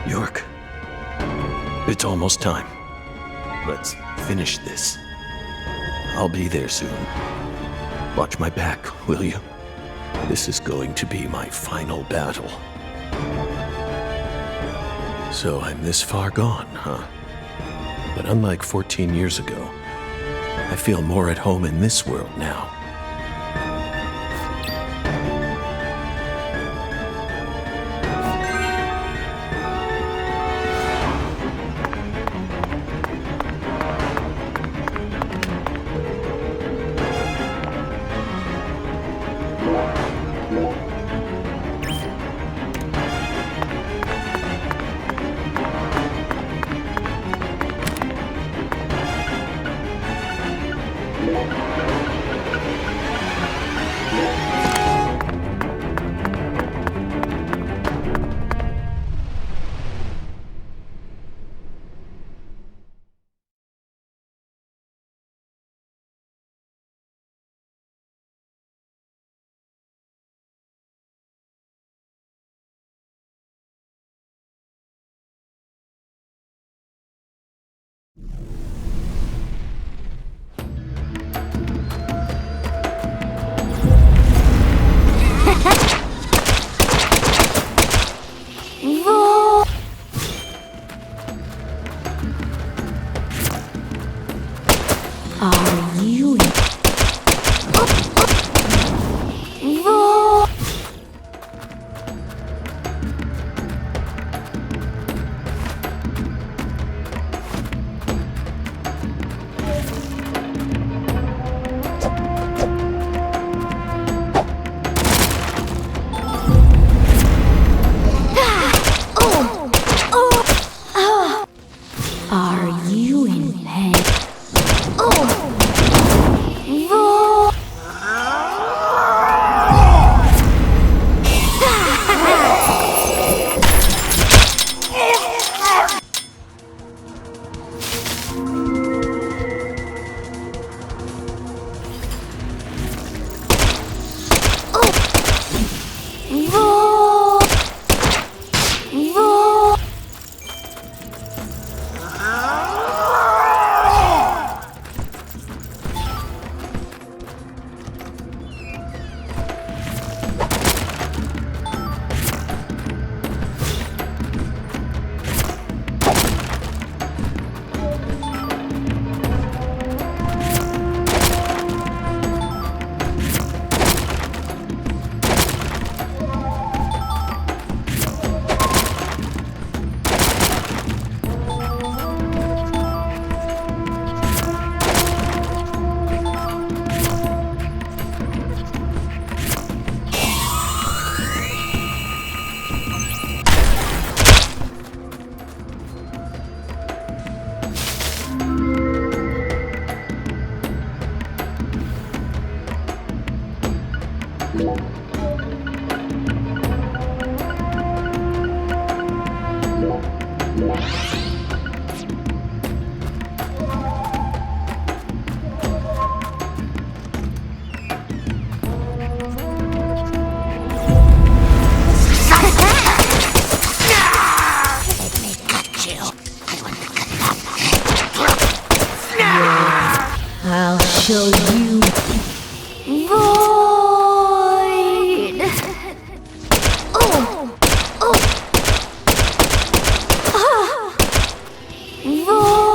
York, it's almost time. Let's finish this. I'll be there soon. Watch my back, will you? This is going to be my final battle. So I'm this far gone, huh? But unlike 14 years ago, I feel more at home in this world now. Are you? Are you in pain? Oh! show you void. Oh. Void.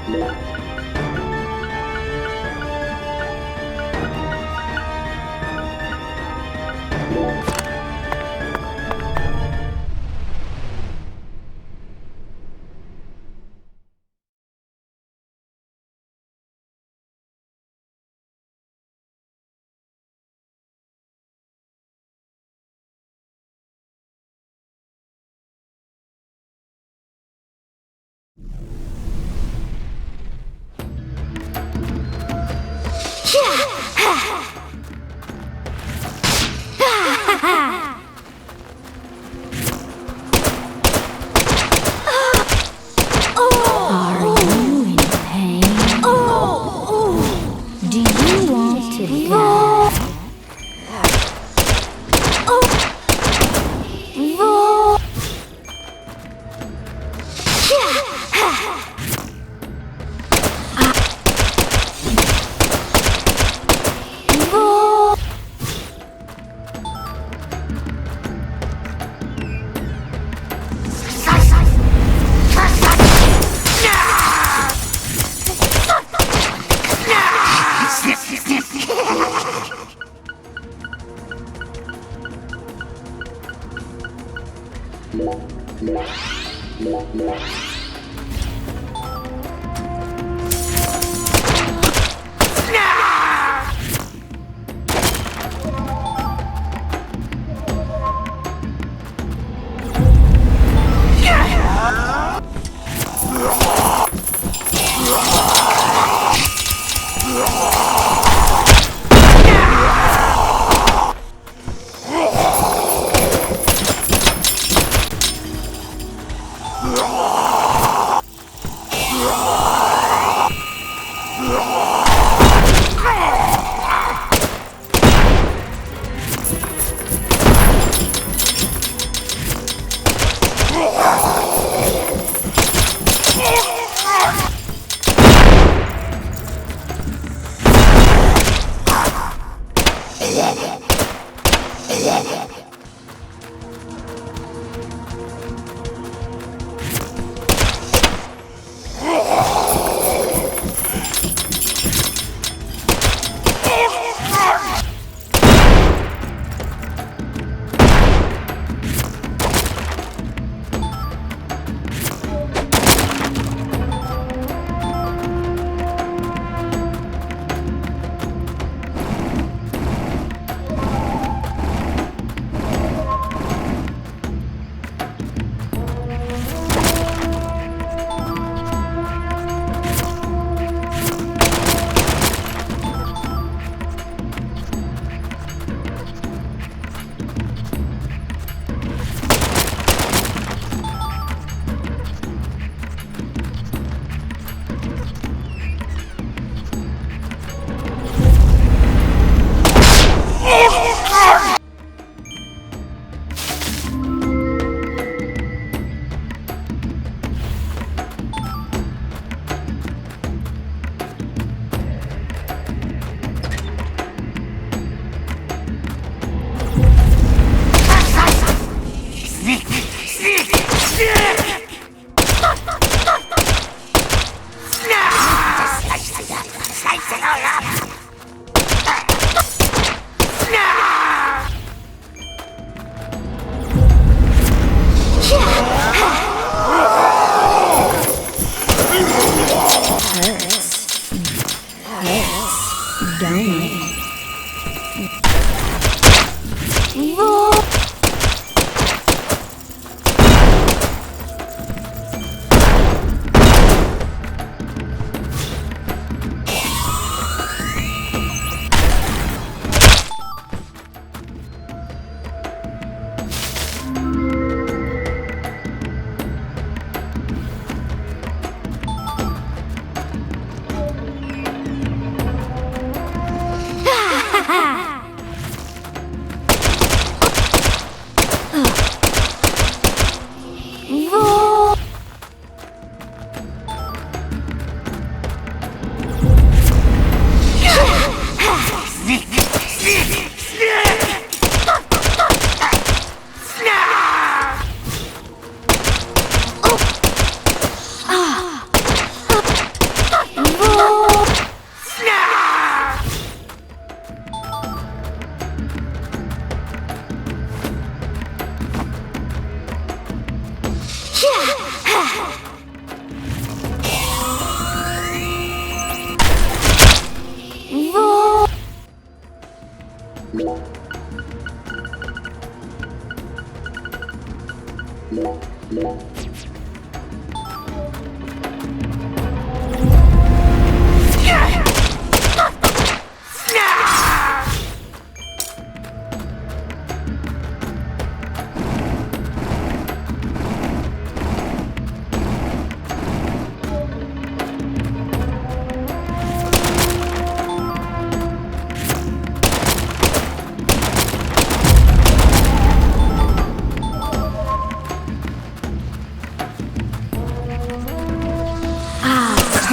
Are you in pain? Do you want to die?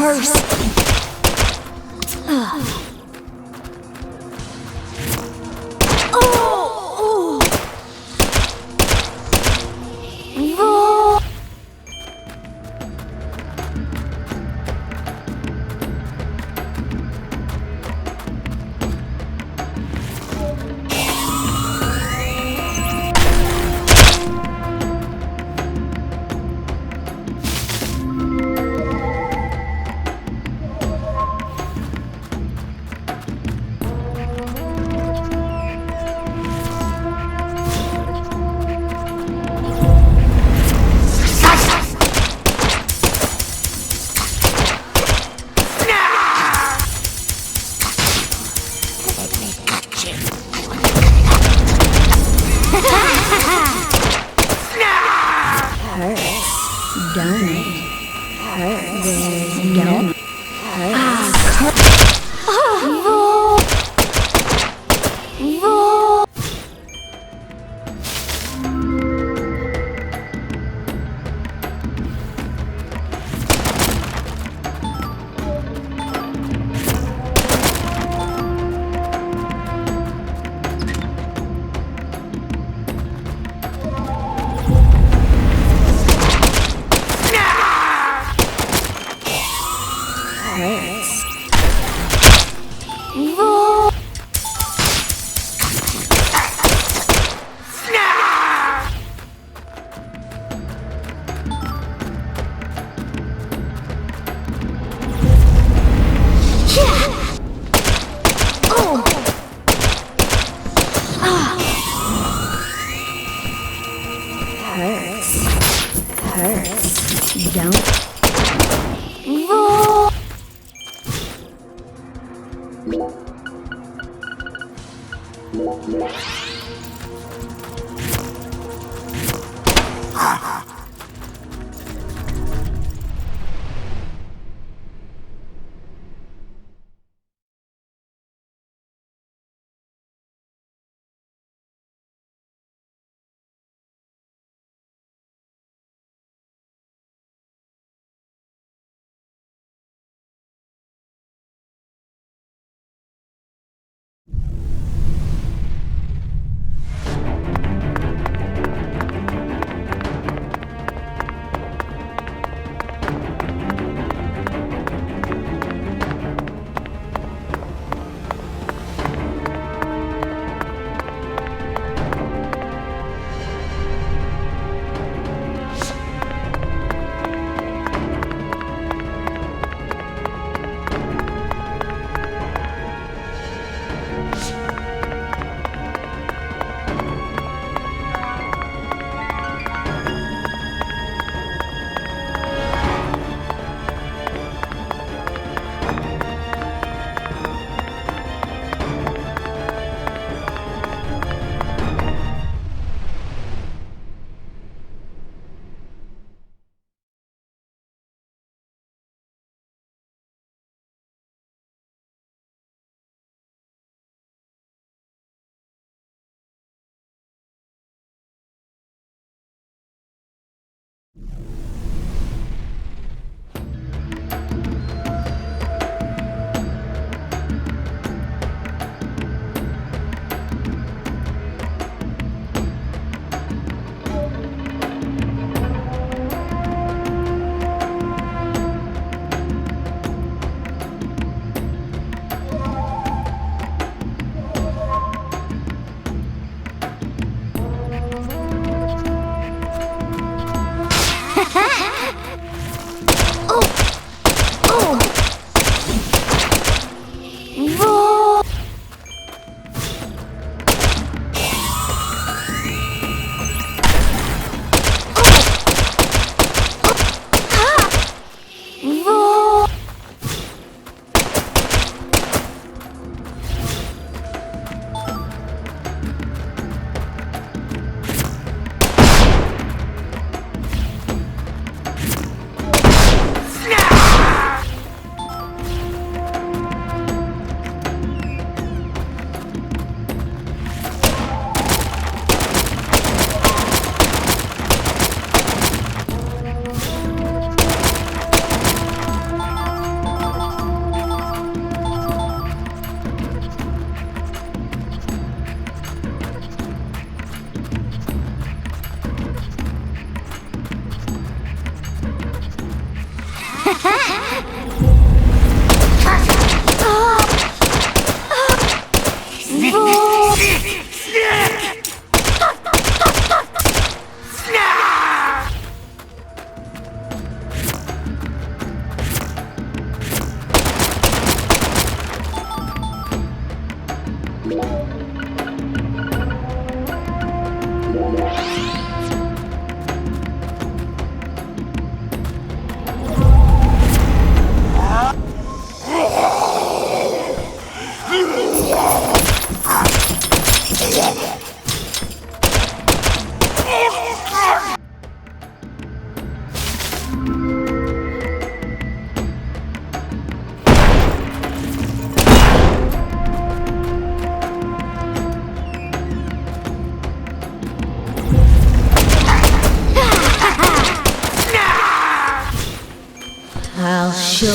curse.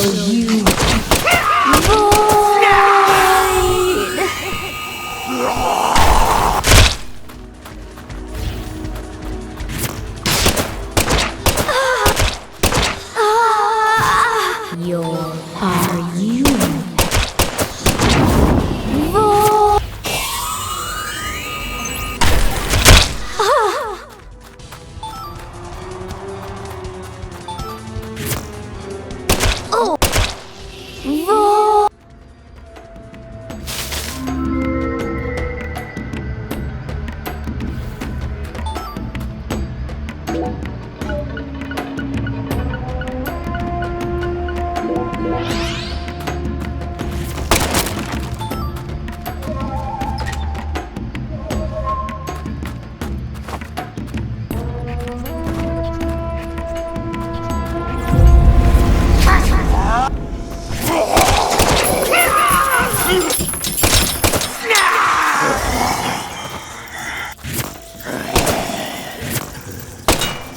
you are you?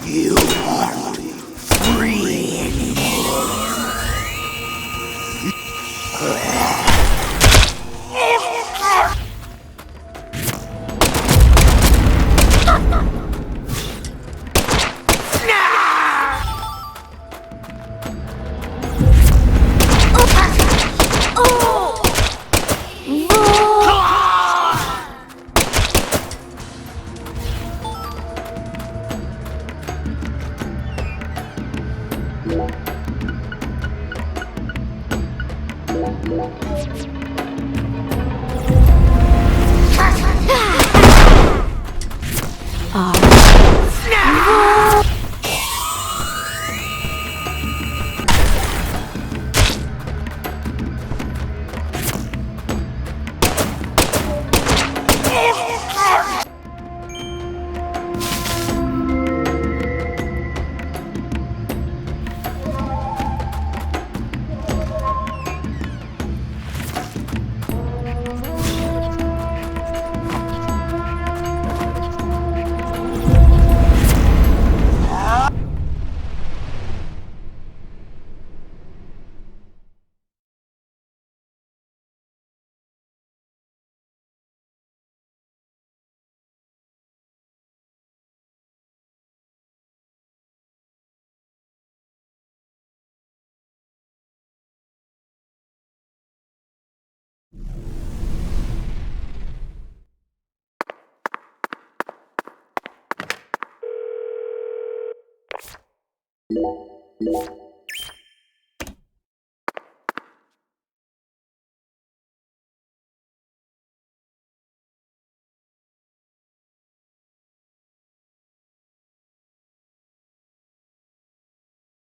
You won't be free anymore.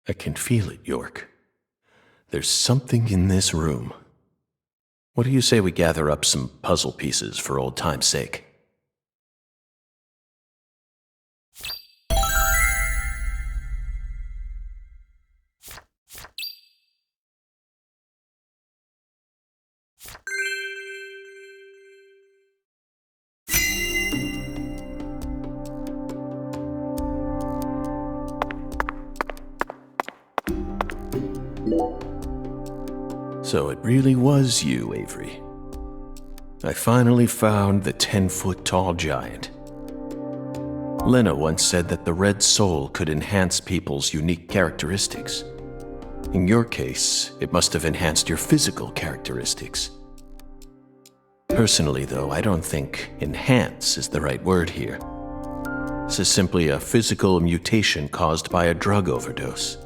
I can feel it, York. There's something in this room. What do you say we gather up some puzzle pieces for old time's sake? So it really was you, Avery. I finally found the 10-foot-tall giant. Lena once said that the red soul could enhance people's unique characteristics. In your case, it must have enhanced your physical characteristics. Personally, though, I don't think enhance is the right word here. This is simply a physical mutation caused by a drug overdose.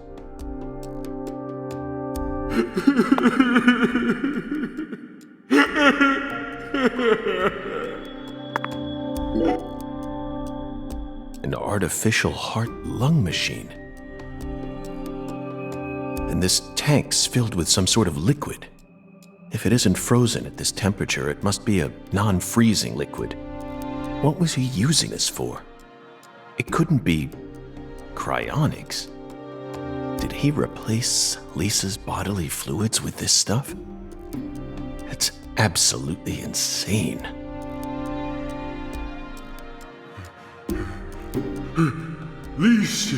An artificial heart-lung machine. And this tank's filled with some sort of liquid. If it isn't frozen at this temperature, it must be a non-freezing liquid. What was he using this for? It couldn't be cryonics. Did he replace Lisa's bodily fluids with this stuff? That's absolutely insane. Lisa,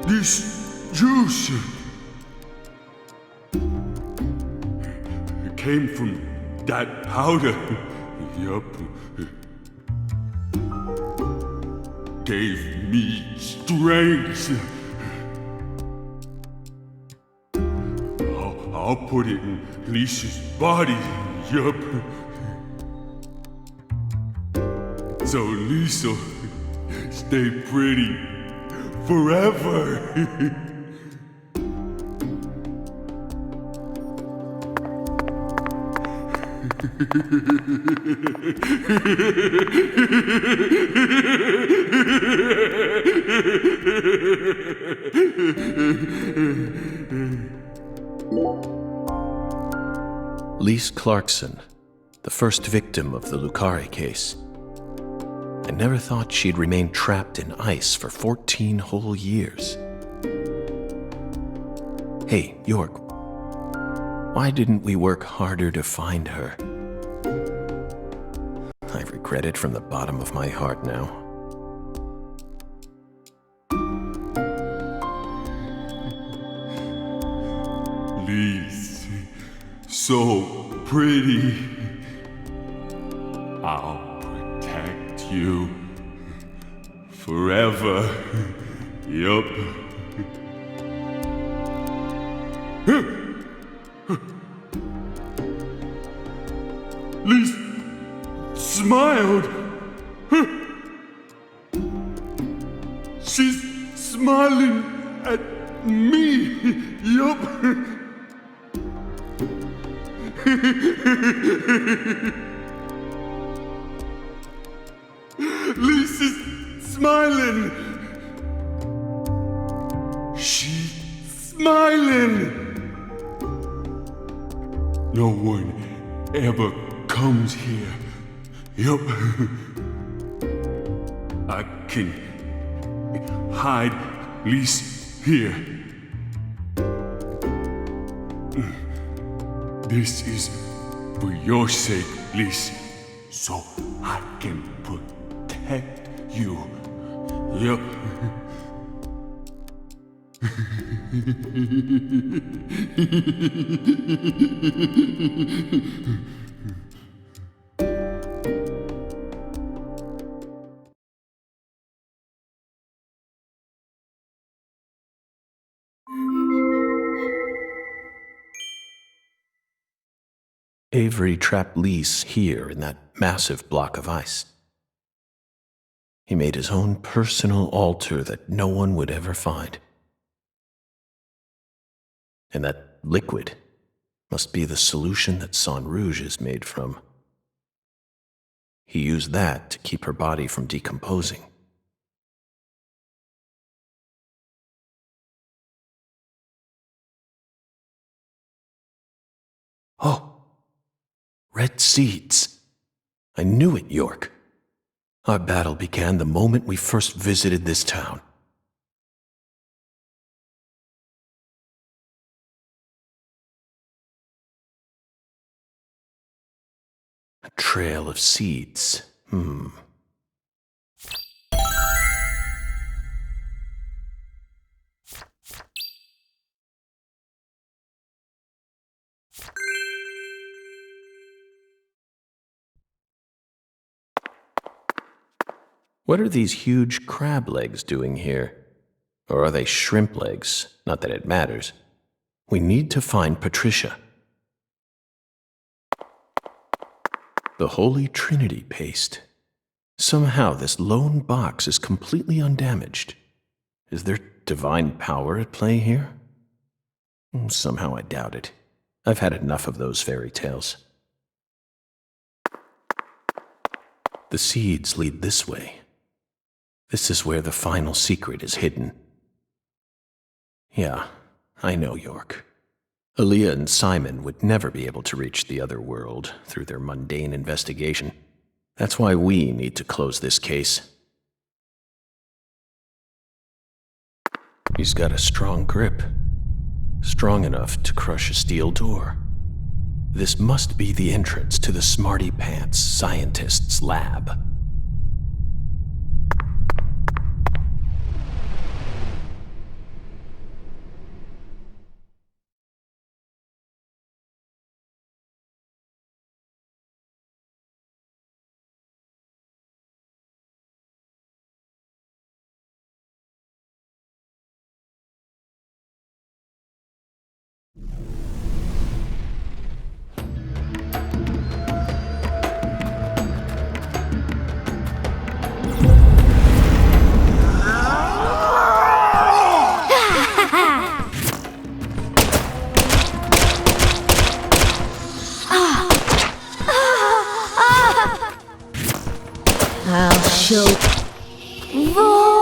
this juice. came from that powder. Yup. Gave me strength. I'll put it in Lisa's body. Yup. So Lisa stay pretty forever. Lise Clarkson, the first victim of the Carre case. I never thought she'd remain trapped in ice for 14 whole years. Hey, York, why didn't we work harder to find her? I regret it from the bottom of my heart now. Lise, so pretty. I'll protect you forever. Yup. Lise smiled. She's smiling at me. Yup. Lisa's smiling. She's smiling. No one ever comes here. Yup. I can hide Lisa here. This is for your sake, Lisa, so I can protect you. Yup. Avery trapped Lise here in that massive block of ice. He made his own personal altar that no one would ever find. And that liquid must be the solution that Sang Rouge is made from. He used that to keep her body from decomposing. Oh! Red seeds. I knew it, York. Our battle began the moment we first visited this town. A trail of seeds. What are these huge crab legs doing here? Or are they shrimp legs? Not that it matters. We need to find Patricia. The Holy Trinity paste. Somehow this lone box is completely undamaged. Is there divine power at play here? Somehow I doubt it. I've had enough of those fairy tales. The seeds lead this way. This is where the final secret is hidden. Yeah, I know, York. Aaliyah and Simon would never be able to reach the other world through their mundane investigation. That's why we need to close this case. He's got a strong grip. Strong enough to crush a steel door. This must be the entrance to the Smarty Pants scientist's lab. kill. Roar!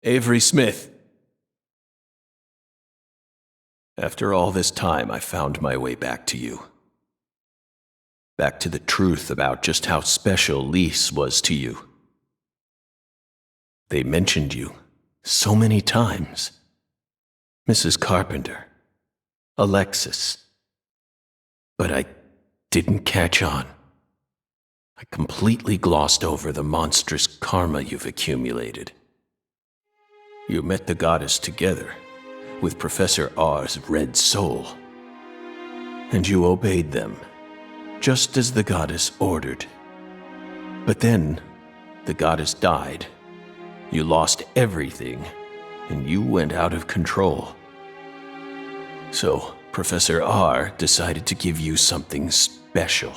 Avery Smith. After all this time, I found my way back to you. Back to the truth about just how special Lise was to you. They mentioned you so many times. Mrs. Carpenter, Alexis. But I didn't catch on. I completely glossed over the monstrous karma you've accumulated. You met the goddess together with Professor R's red soul. And you obeyed them, just as the goddess ordered. But then, the goddess died. You lost everything, and you went out of control. So, Professor R decided to give you something special.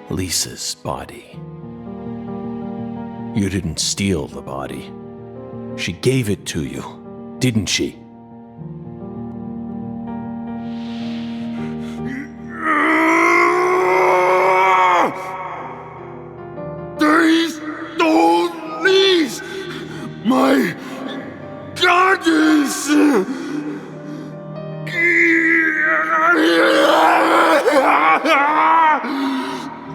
Lisa's body. You didn't steal the body. She gave it to you, didn't she? They stole Lise, my goddess!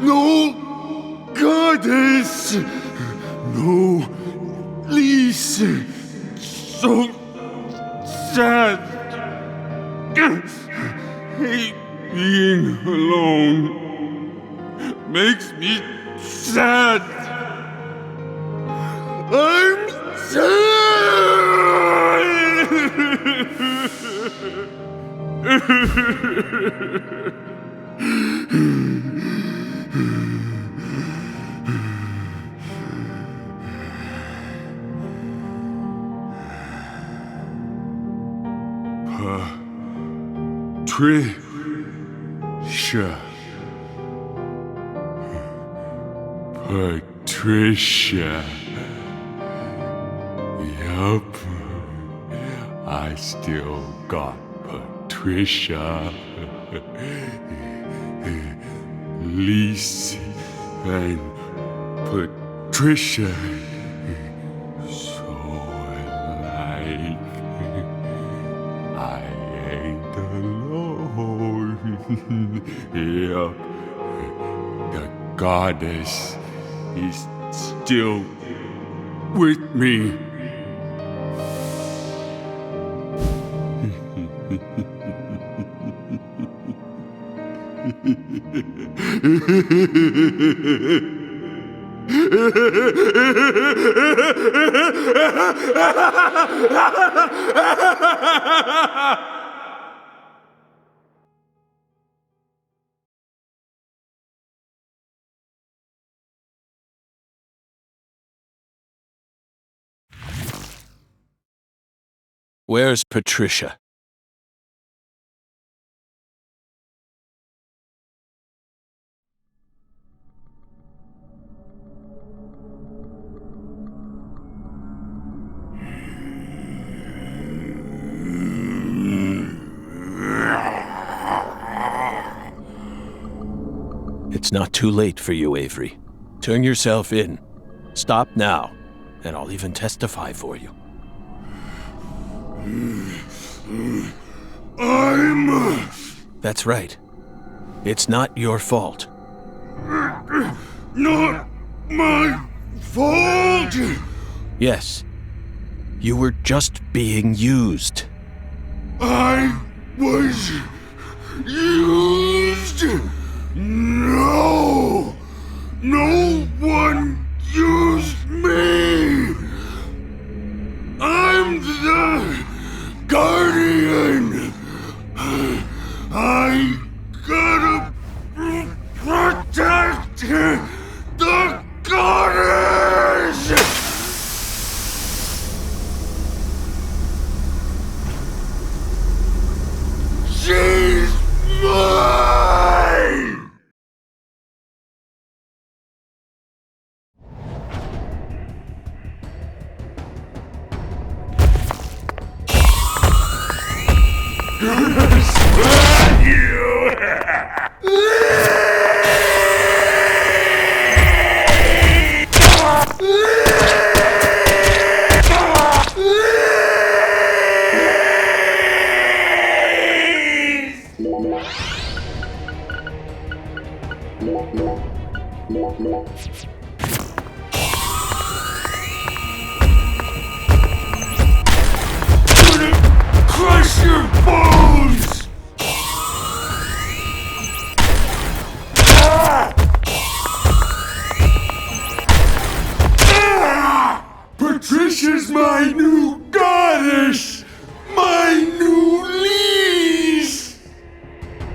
No goddess! No Lise! So sad! Hate being alone. Makes me sad! I'm Patricia. Yup. I still got Patricia. Lise and Patricia. So alike. I ain't alone. Yup. The goddess is still with me. Where's Patricia? It's not too late for you, Avery. Turn yourself in. Stop now, and I'll even testify for you. That's right. It's not your fault. Not my fault! Yes. You were just being used. I was used! No! No one used me! I'm the Guardian! I gotta protect the goddess! She's mine! Crush your bones! Patricia's my new goddess! My new lease!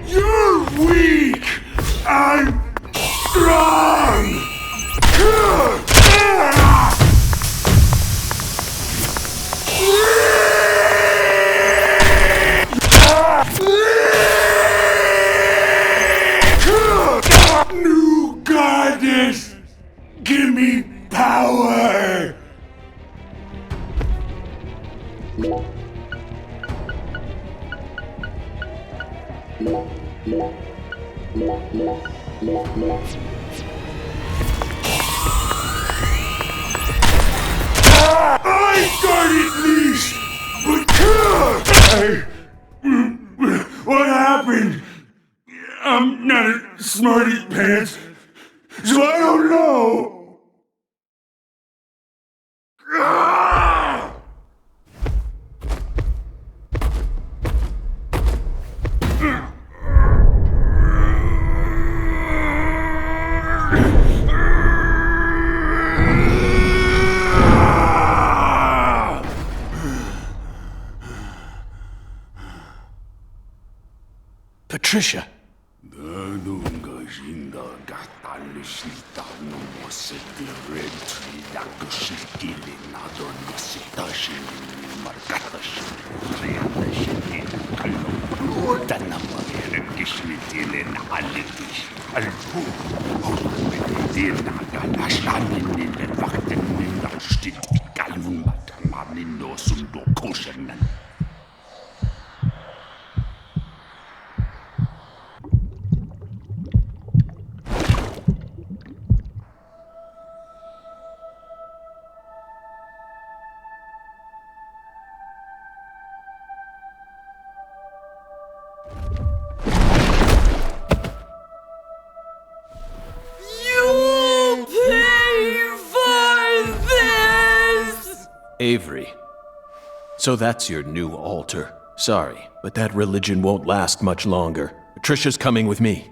You're weak! I'm strong! New goddess! Give me power! I got it least! But what happened? I'm not a smarty pants, so I don't know. Patricia! Avery. So that's your new altar. Sorry, but that religion won't last much longer. Patricia's coming with me.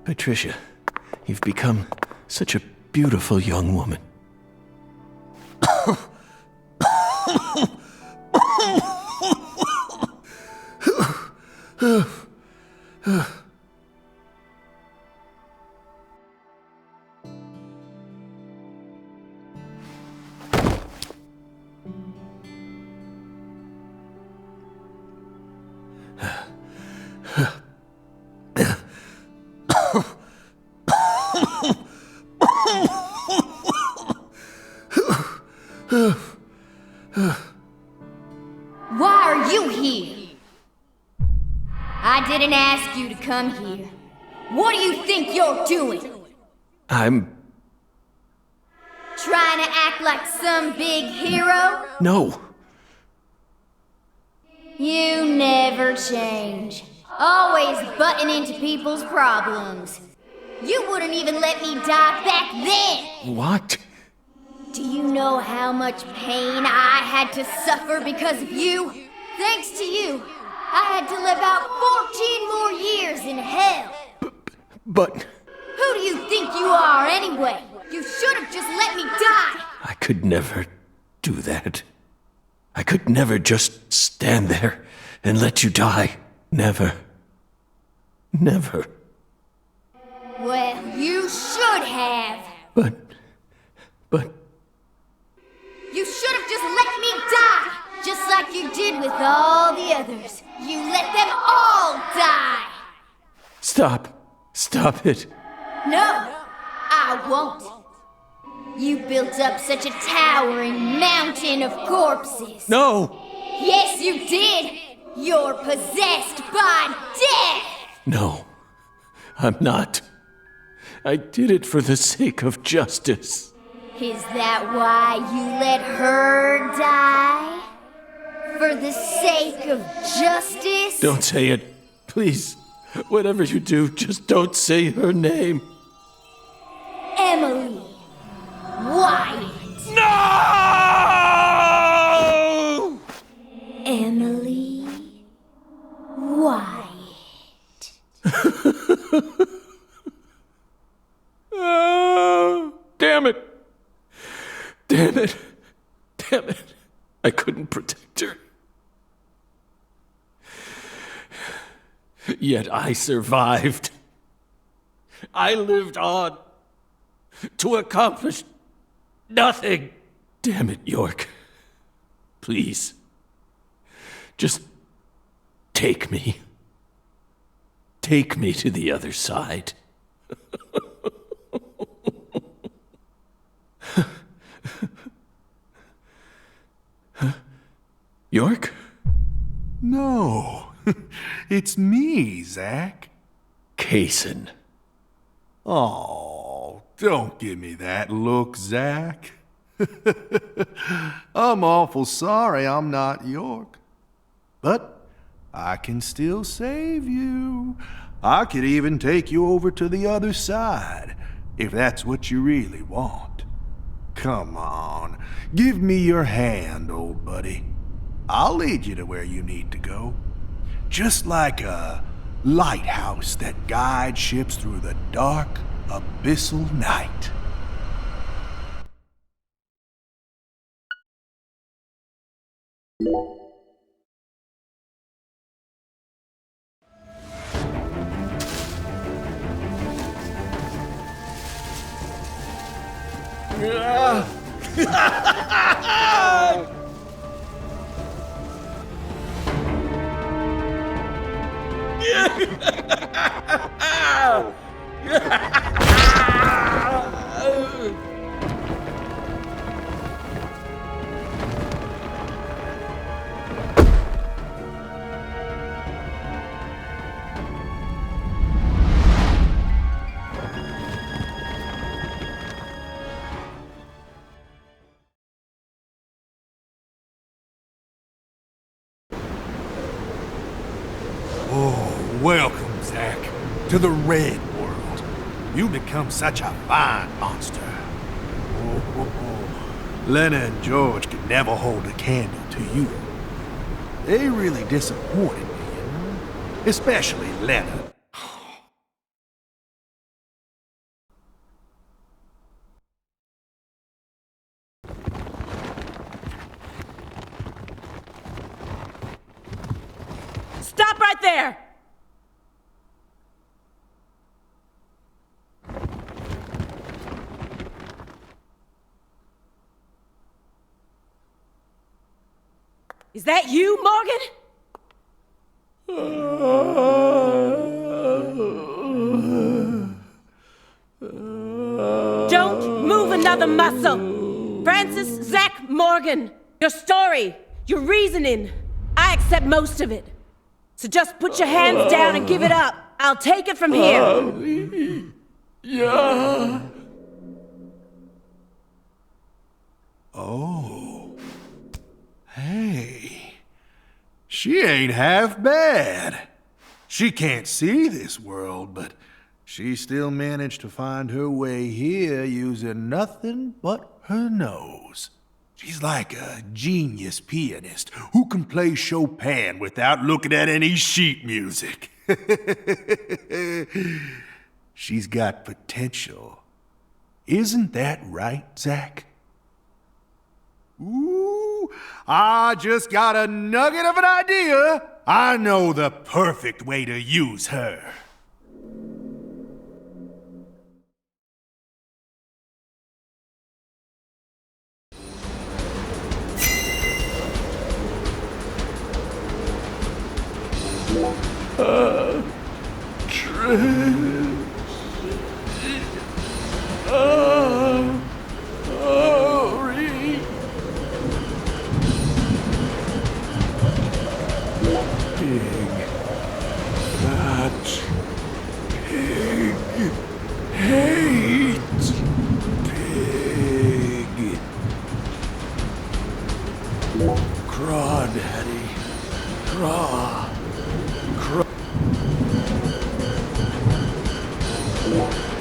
Patricia, you've become such a beautiful young woman. Why are you here? I didn't ask you to come here. What do you think you're doing? I'm... Trying to act like some big hero? No. You never change. Always butting into people's problems. You wouldn't even let me die back then! What? Do you know how much pain I had to suffer because of you? Thanks to you, I had to live out 14 more years in hell. But... Who do you think you are anyway? You should have just let me die! I could never do that. I could never just stand there and let you die. Never. Never. Well, you should have. But... You should have just let me die! Just like you did with all the others. You let them all die! Stop. Stop it. No, I won't. You built up such a towering mountain of corpses. No! Yes, you did! You're possessed by death! No. I'm not. I did it for the sake of justice. Is that why you let her die? For the sake of justice? Don't say it. Please. Whatever you do, just don't say her name. Emily Wyatt. No! Emily Wyatt. Oh, damn it. Damn it. Damn it. I couldn't protect her. Yet I survived. I lived on to accomplish nothing. Damn it, York. Please. Just take me. Take me to the other side. York? No, it's me, Zach. Kaysen. Oh, don't give me that look, Zach. I'm awful sorry I'm not York. But I can still save you. I could even take you over to the other side, if that's what you really want. Come on, give me your hand, old buddy. I'll lead you to where you need to go. Just like a lighthouse that guides ships through the dark, abyssal night. Oh, welcome, Zack, to the Red World. You've become such a fine monster. Lena and George could never hold a candle to you. They really disappointed me, you know? Especially Lena. Stop right there! Is that you, Morgan? Don't move another muscle! Francis Zack Morgan, your story, your reasoning, I accept most of it. So just put your hands down and give it up. I'll take it from here. Yeah. Oh. Hey. She ain't half bad. She can't see this world, but she still managed to find her way here using nothing but her nose. She's like a genius pianist who can play Chopin without looking at any sheet music. She's got potential. Isn't that right, Zack? Ooh, I just got a nugget of an idea. I know the perfect way to use her. Crawdaddy.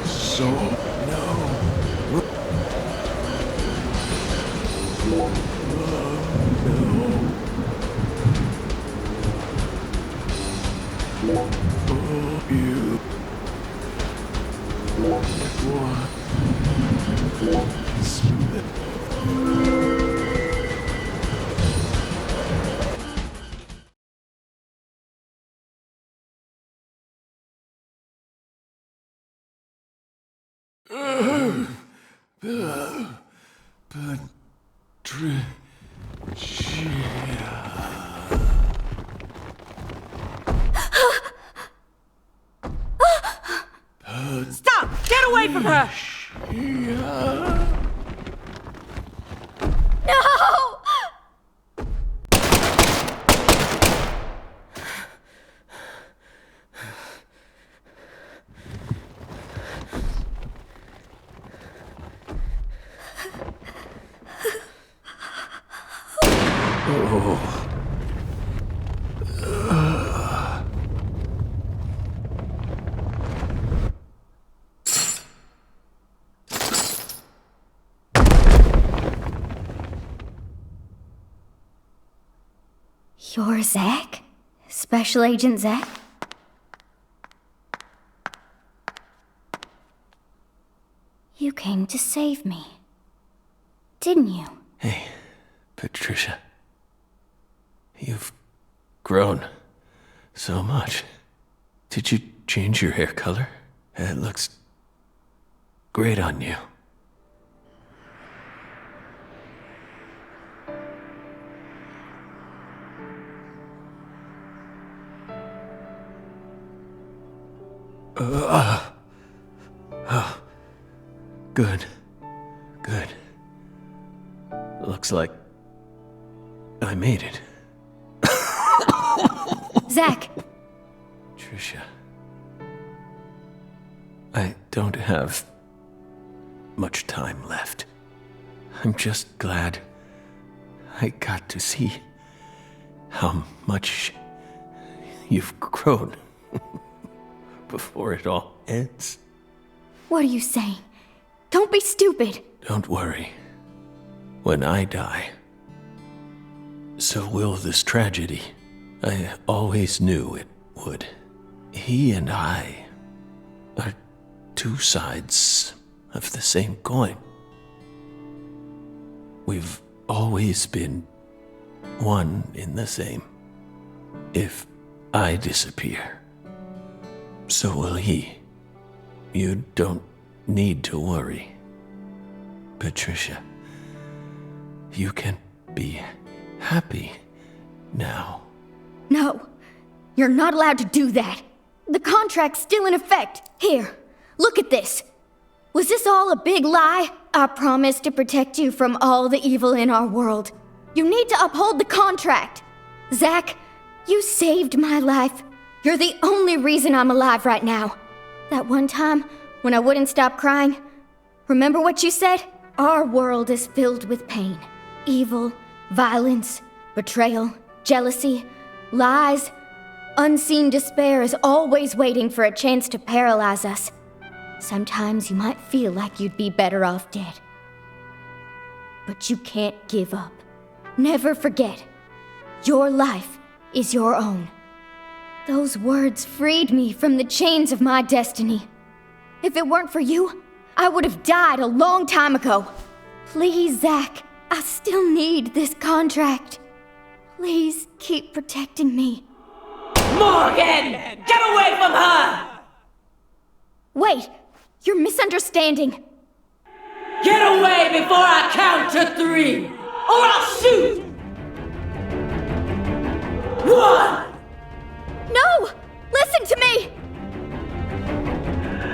So, no. Oh, you. What? Stop! Get away from her! No! You're Zack? Special Agent Zack? You came to save me, didn't you? Hey, Patricia. You've grown so much. Did you change your hair color? It looks great on you. Good. Good. Looks like I made it. Zach! Trisha. I don't have much time left. I'm just glad I got to see how much you've grown before it all ends. What are you saying? Don't be stupid. Don't worry. When I die, so will this tragedy. I always knew it would. He and I are two sides of the same coin. We've always been one in the same. If I disappear, so will he. You don't need to worry. Patricia, you can be happy now. No, you're not allowed to do that. The contract's still in effect. Here, look at this. Was this all a big lie? I promised to protect you from all the evil in our world. You need to uphold the contract. Zach, you saved my life. You're the only reason I'm alive right now. That one time when I wouldn't stop crying, remember what you said? Our world is filled with pain. Evil, violence, betrayal, jealousy, lies. Unseen despair is always waiting for a chance to paralyze us. Sometimes you might feel like you'd be better off dead. But you can't give up. Never forget, your life is your own. Those words freed me from the chains of my destiny. If it weren't for you, I would have died a long time ago. Please, Zach, I still need this contract. Please keep protecting me. Morgan! Get away from her! Wait, you're misunderstanding. Get away before I count to 3, or I'll shoot! 1! No! Listen to me!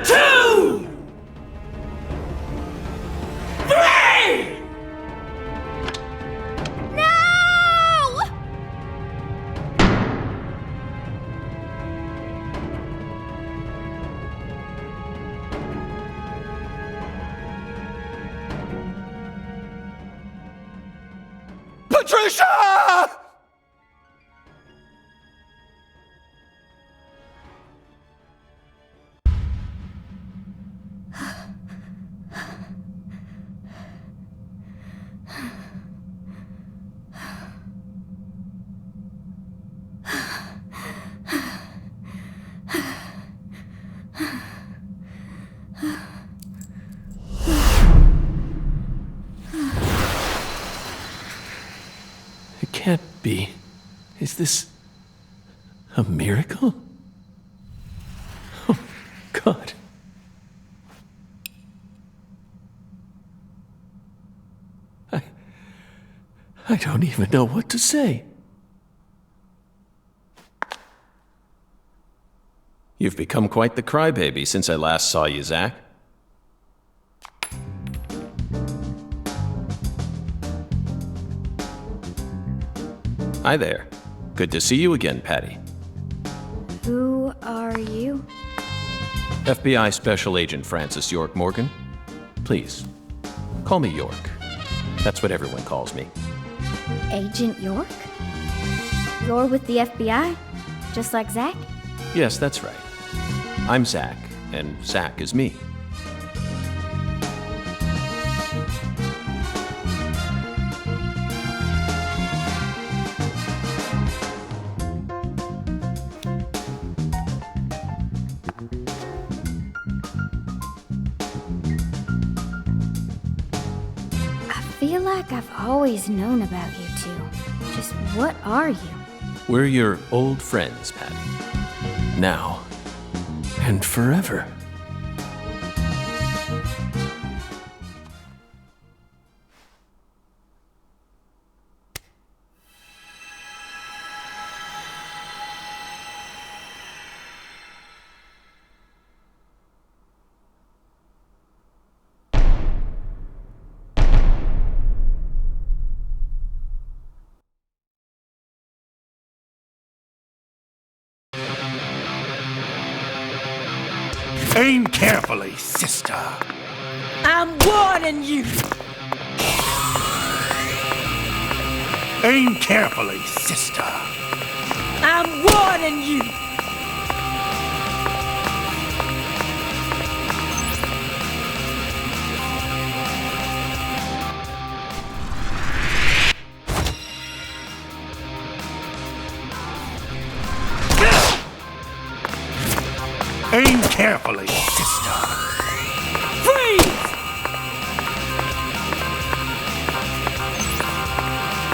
2! 3! No! Patricia! It can't be. Is this a miracle? Oh, God. I don't even know what to say. You've become quite the crybaby since I last saw you, Zach. Hi there. Good to see you again, Patty. Who are you? FBI Special Agent Francis York Morgan. Please, call me York. That's what everyone calls me. Agent York? You're with the FBI? Just like Zach? Yes, that's right. I'm Zach, and Zach is me. I feel like I've always known about you two. Just what are you? We're your old friends, Patty. Now and forever. Aim carefully, sister. I'm warning you. Aim carefully, sister. I'm warning you. Aim carefully, sister. Freeze!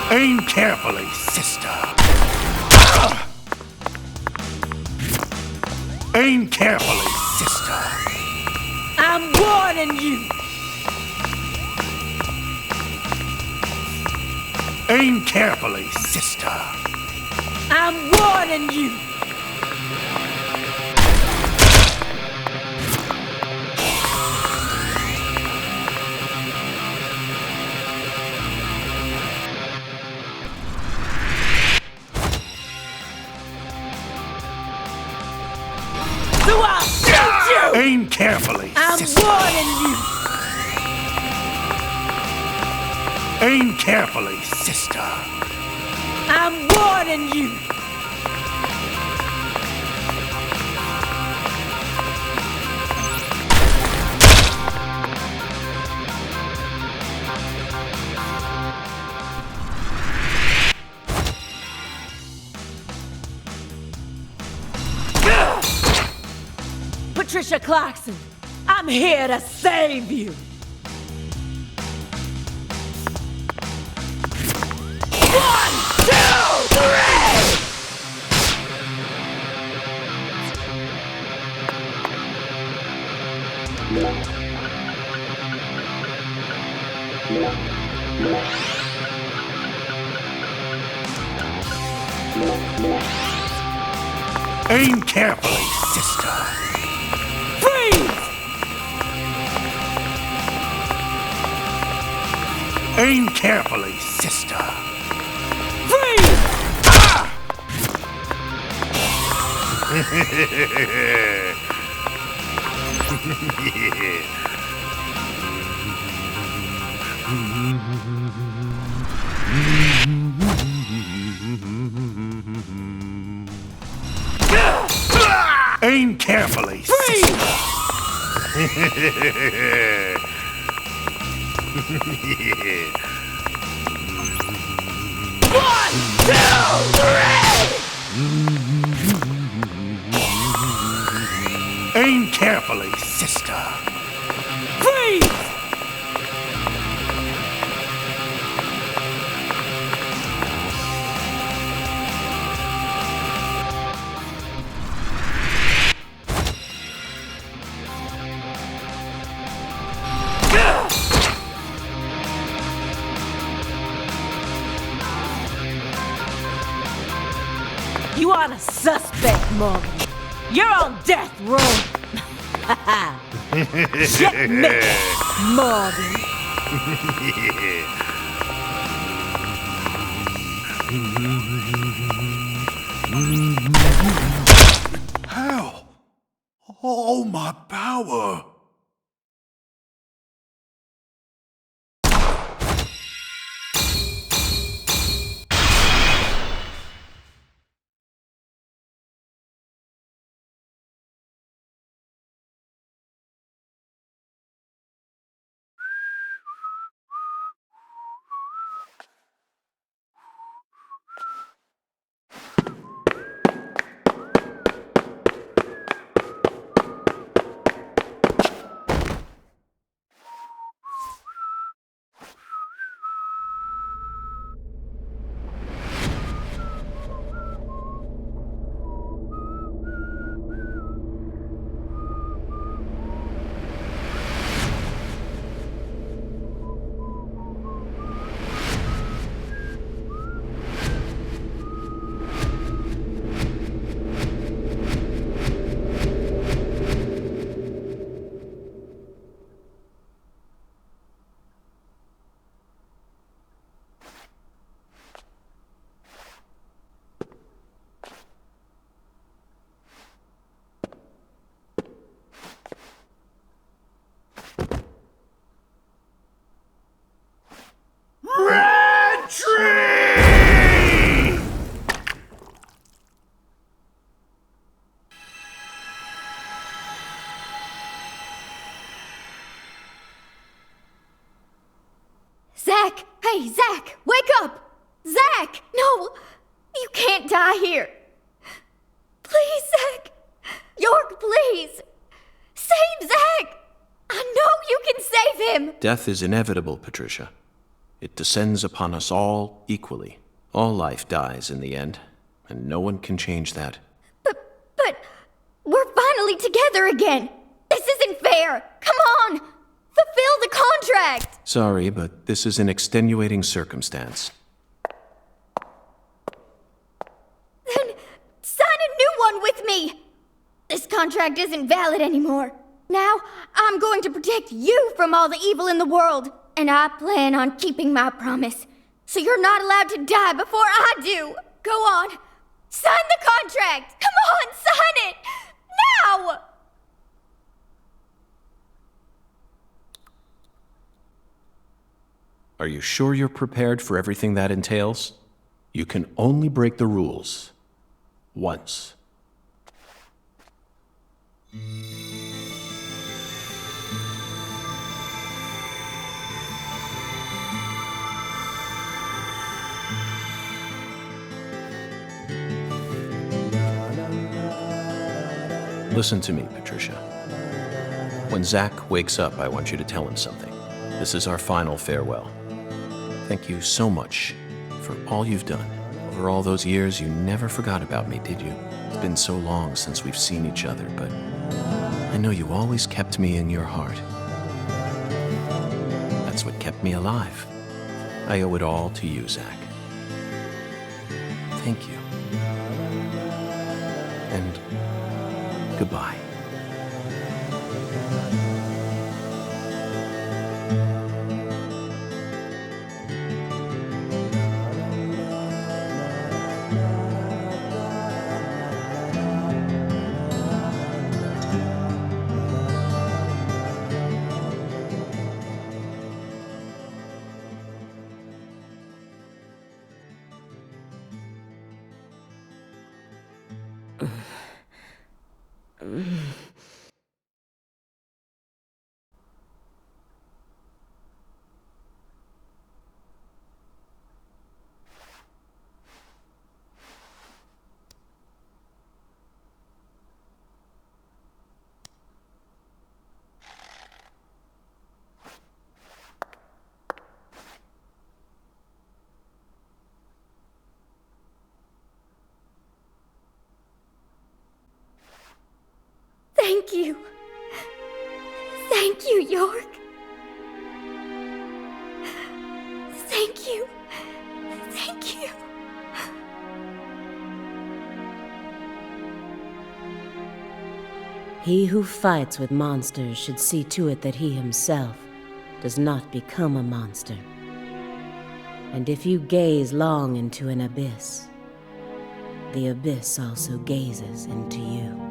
Aim carefully, sister. Aim carefully, sister. I'm warning you. Aim carefully, sister. I'm warning you. So I'll shoot you! Aim carefully, I'm sister. warning you. Aim carefully, sister. I'm warning you. Patricia Clarkson, I'm here to save you. One, two, three! Aim carefully, sister. Freeze! Aim carefully, sister. Freeze! Aim carefully, Freeze! One, two, three! Aim carefully, sister. Freeze! You are a suspect, Morgan. You're on death row. Checkmate, Morgan. How? Oh, my power. Hey, Zach, wake up! Zach! No! You can't die here. Please, Zach! York, please! Save Zach! I know you can save him! Death is inevitable, Patricia. It descends upon us all equally. All life dies in the end, and no one can change that. But we're finally together again! This isn't fair! Come on! Fulfill the contract! Sorry, but this is an extenuating circumstance. Then sign a new one with me! This contract isn't valid anymore. Now, I'm going to protect you from all the evil in the world, and I plan on keeping my promise. So you're not allowed to die before I do. Go on. Sign the contract! Come on, sign it! Now! Are you sure you're prepared for everything that entails? You can only break the rules once. Listen to me, Patricia. When Zach wakes up, I want you to tell him something. This is our final farewell. Thank you so much for all you've done. Over all those years, you never forgot about me, did you? It's been so long since we've seen each other, but I know you always kept me in your heart. That's what kept me alive. I owe it all to you, Zach. Thank you. And goodbye. Thank you. Thank you, York. Thank you. Thank you. He who fights with monsters should see to it that he himself does not become a monster. And if you gaze long into an abyss, the abyss also gazes into you.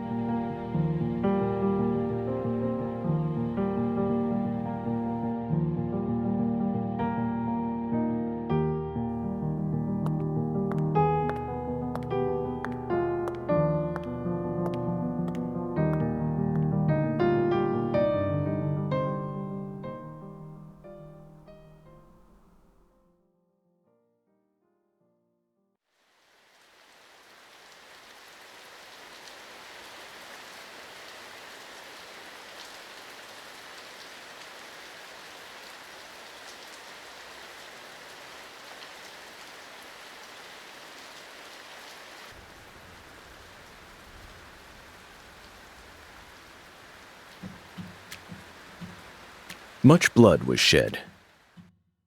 Much blood was shed,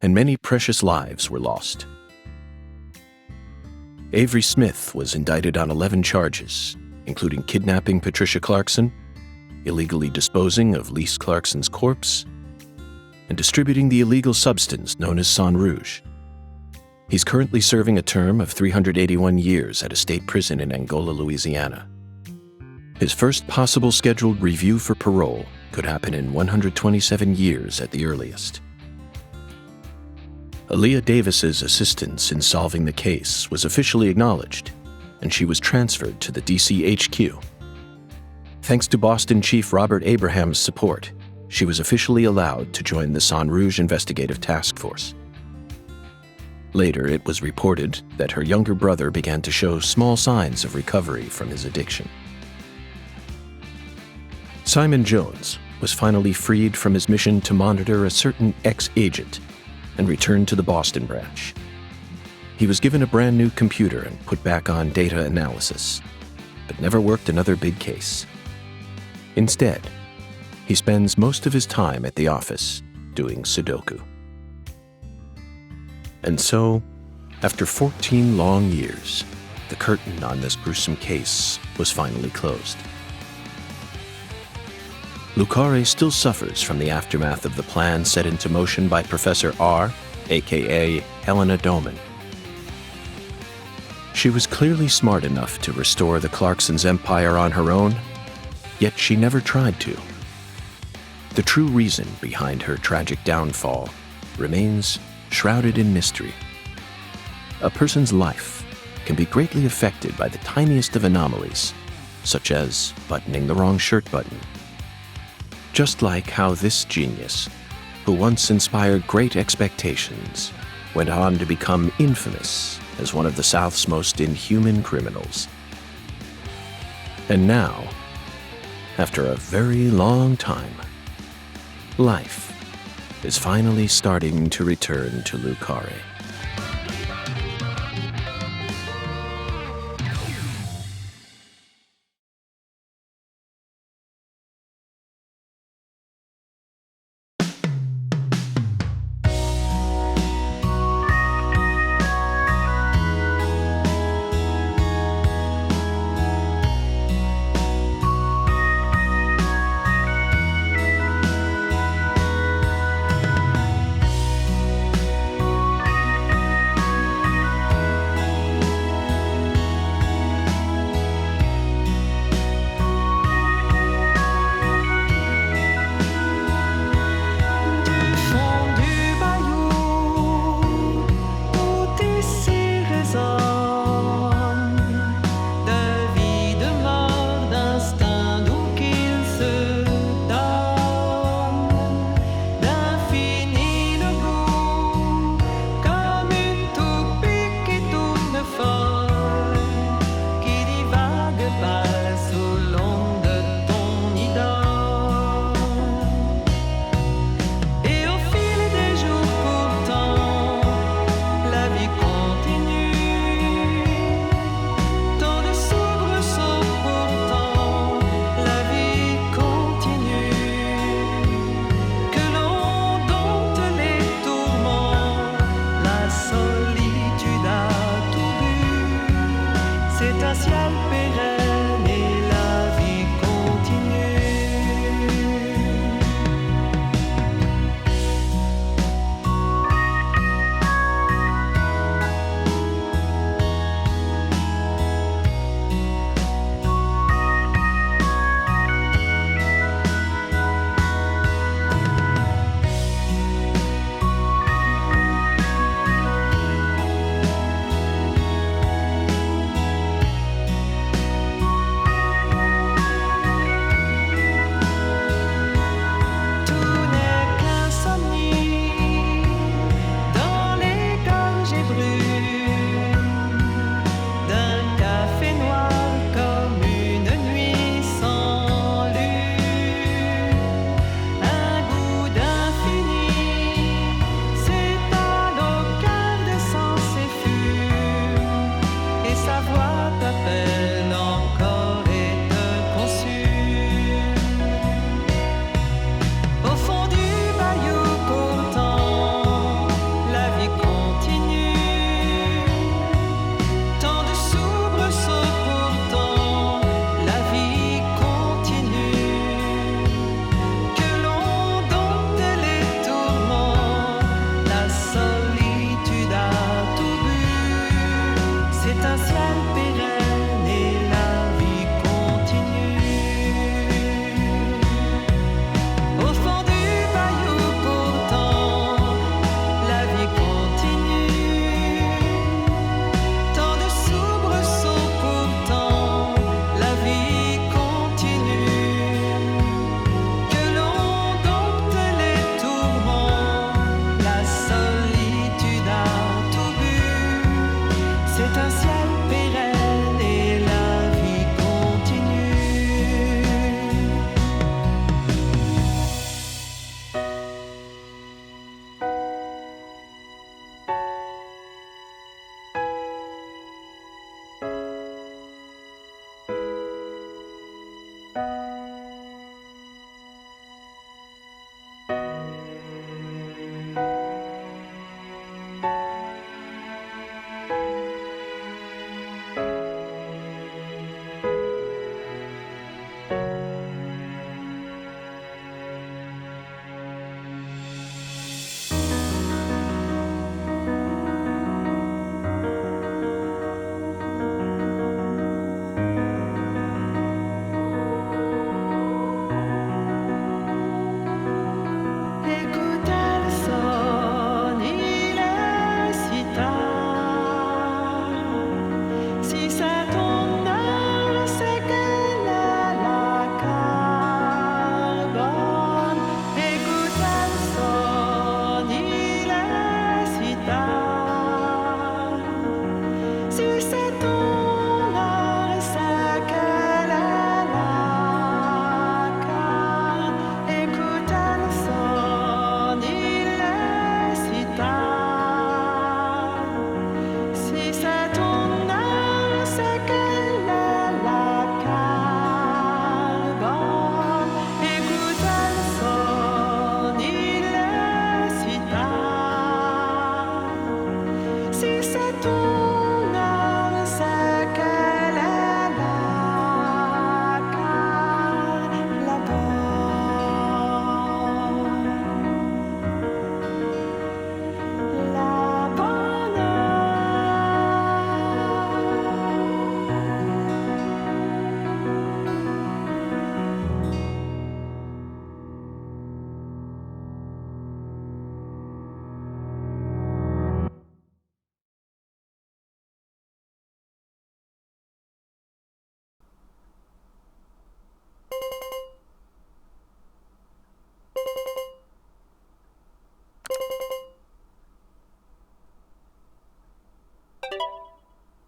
and many precious lives were lost. Avery Smith was indicted on 11 charges, including kidnapping Patricia Clarkson, illegally disposing of Lise Clarkson's corpse, and distributing the illegal substance known as Sang Rouge. He's currently serving a term of 381 years at a state prison in Angola, Louisiana. His first possible scheduled review for parole could happen in 127 years at the earliest. Aaliyah Davis's assistance in solving the case was officially acknowledged, and she was transferred to the DC HQ. Thanks to Boston Chief Robert Abraham's support, she was officially allowed to join the Sang Rouge Investigative Task Force. Later, it was reported that her younger brother began to show small signs of recovery from his addiction. Simon Jones was finally freed from his mission to monitor a certain ex-agent and returned to the Boston branch. He was given a brand new computer and put back on data analysis, but never worked another big case. Instead, he spends most of his time at the office doing Sudoku. And so, after 14 long years, the curtain on this gruesome case was finally closed. Carre still suffers from the aftermath of the plan set into motion by Professor R, aka Helena Doman. She was clearly smart enough to restore the Clarksons' empire on her own, yet she never tried to. The true reason behind her tragic downfall remains shrouded in mystery. A person's life can be greatly affected by the tiniest of anomalies, such as buttoning the wrong shirt button. Just like how this genius, who once inspired great expectations, went on to become infamous as one of the South's most inhuman criminals. And now, after a very long time, life is finally starting to return to Carre. C'est un ciel pérenne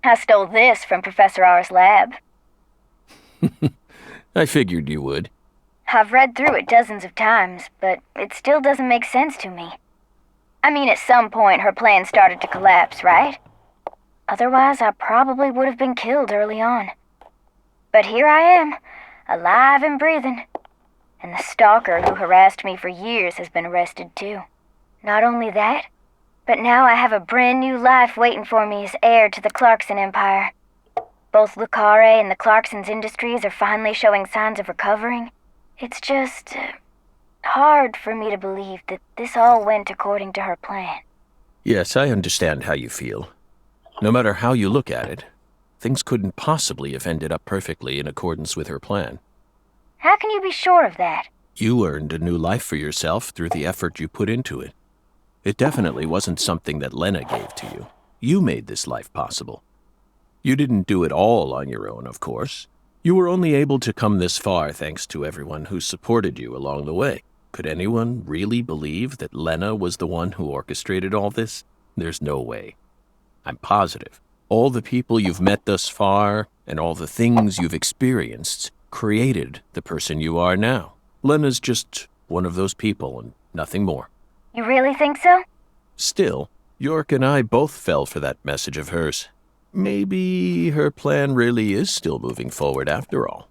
I stole this from Professor R's lab. I figured you would. I've read through it dozens of times, but it still doesn't make sense to me. I mean, at some point her plan started to collapse, right? Otherwise, I probably would have been killed early on. But here I am, alive and breathing. And the stalker who harassed me for years has been arrested too. Not only that, but now I have a brand new life waiting for me as heir to the Clarkson Empire. Both Le Carre and the Clarkson's industries are finally showing signs of recovering. It's just hard for me to believe that this all went according to her plan. Yes, I understand how you feel. No matter how you look at it, things couldn't possibly have ended up perfectly in accordance with her plan. How can you be sure of that? You earned a new life for yourself through the effort you put into it. It definitely wasn't something that Lena gave to you. You made this life possible. You didn't do it all on your own, of course. You were only able to come this far thanks to everyone who supported you along the way. Could anyone really believe that Lena was the one who orchestrated all this? There's no way. I'm positive. All the people you've met thus far, and all the things you've experienced, created the person you are now. Lena's just one of those people and nothing more. You really think so? Still, York and I both fell for that message of hers. Maybe her plan really is still moving forward after all.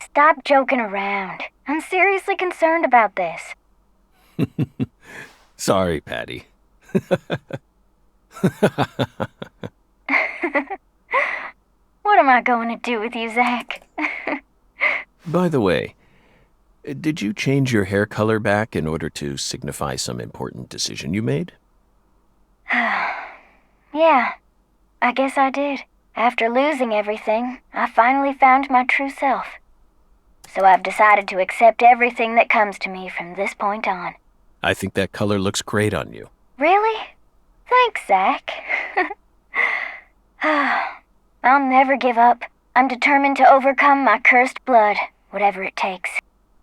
Stop joking around. I'm seriously concerned about this. Sorry, Patty. What am I going to do with you, Zach? By the way, did you change your hair color back in order to signify some important decision you made? Yeah, I guess I did. After losing everything, I finally found my true self. So I've decided to accept everything that comes to me from this point on. I think that color looks great on you. Really? Thanks, Zach. I'll never give up. I'm determined to overcome my cursed blood, whatever it takes.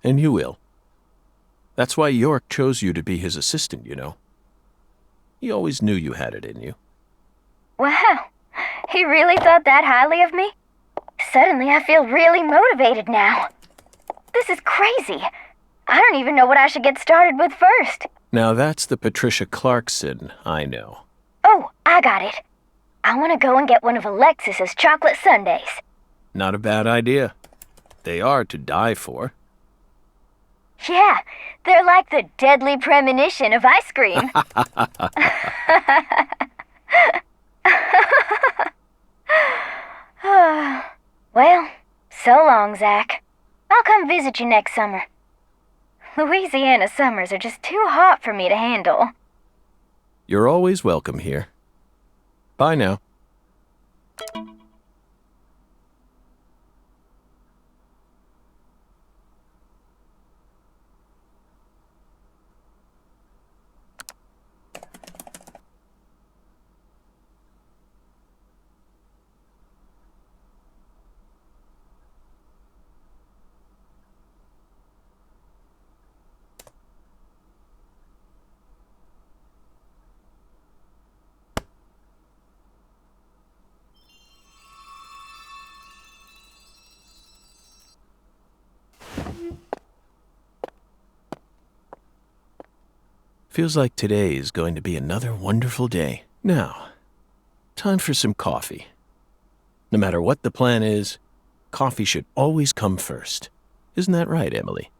And you will. That's why York chose you to be his assistant, you know. He always knew you had it in you. Wow, he really thought that highly of me? Suddenly I feel really motivated now. This is crazy. I don't even know what I should get started with first. Now that's the Patricia Clarkson I know. Oh, I got it. I want to go and get one of Alexis's chocolate sundaes. Not a bad idea. They are to die for. Yeah, they're like the Deadly Premonition of ice cream. Well, so long, Zach. I'll come visit you next summer. Louisiana summers are just too hot for me to handle. You're always welcome here. Bye now. Feels like today is going to be another wonderful day. Now, time for some coffee. No matter what the plan is, coffee should always come first. Isn't that right, Emily?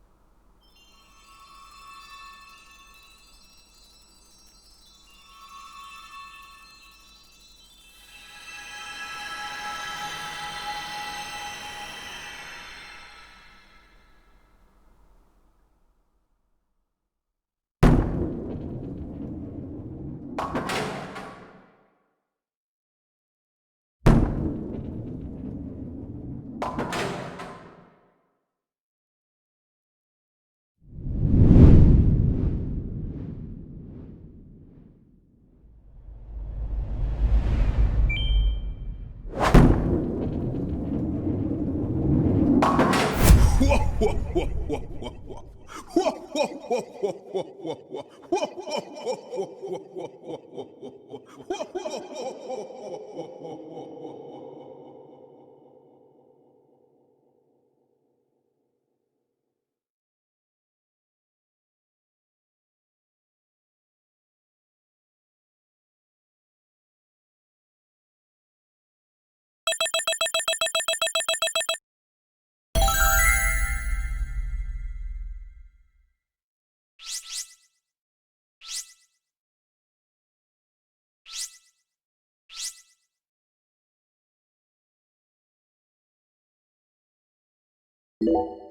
you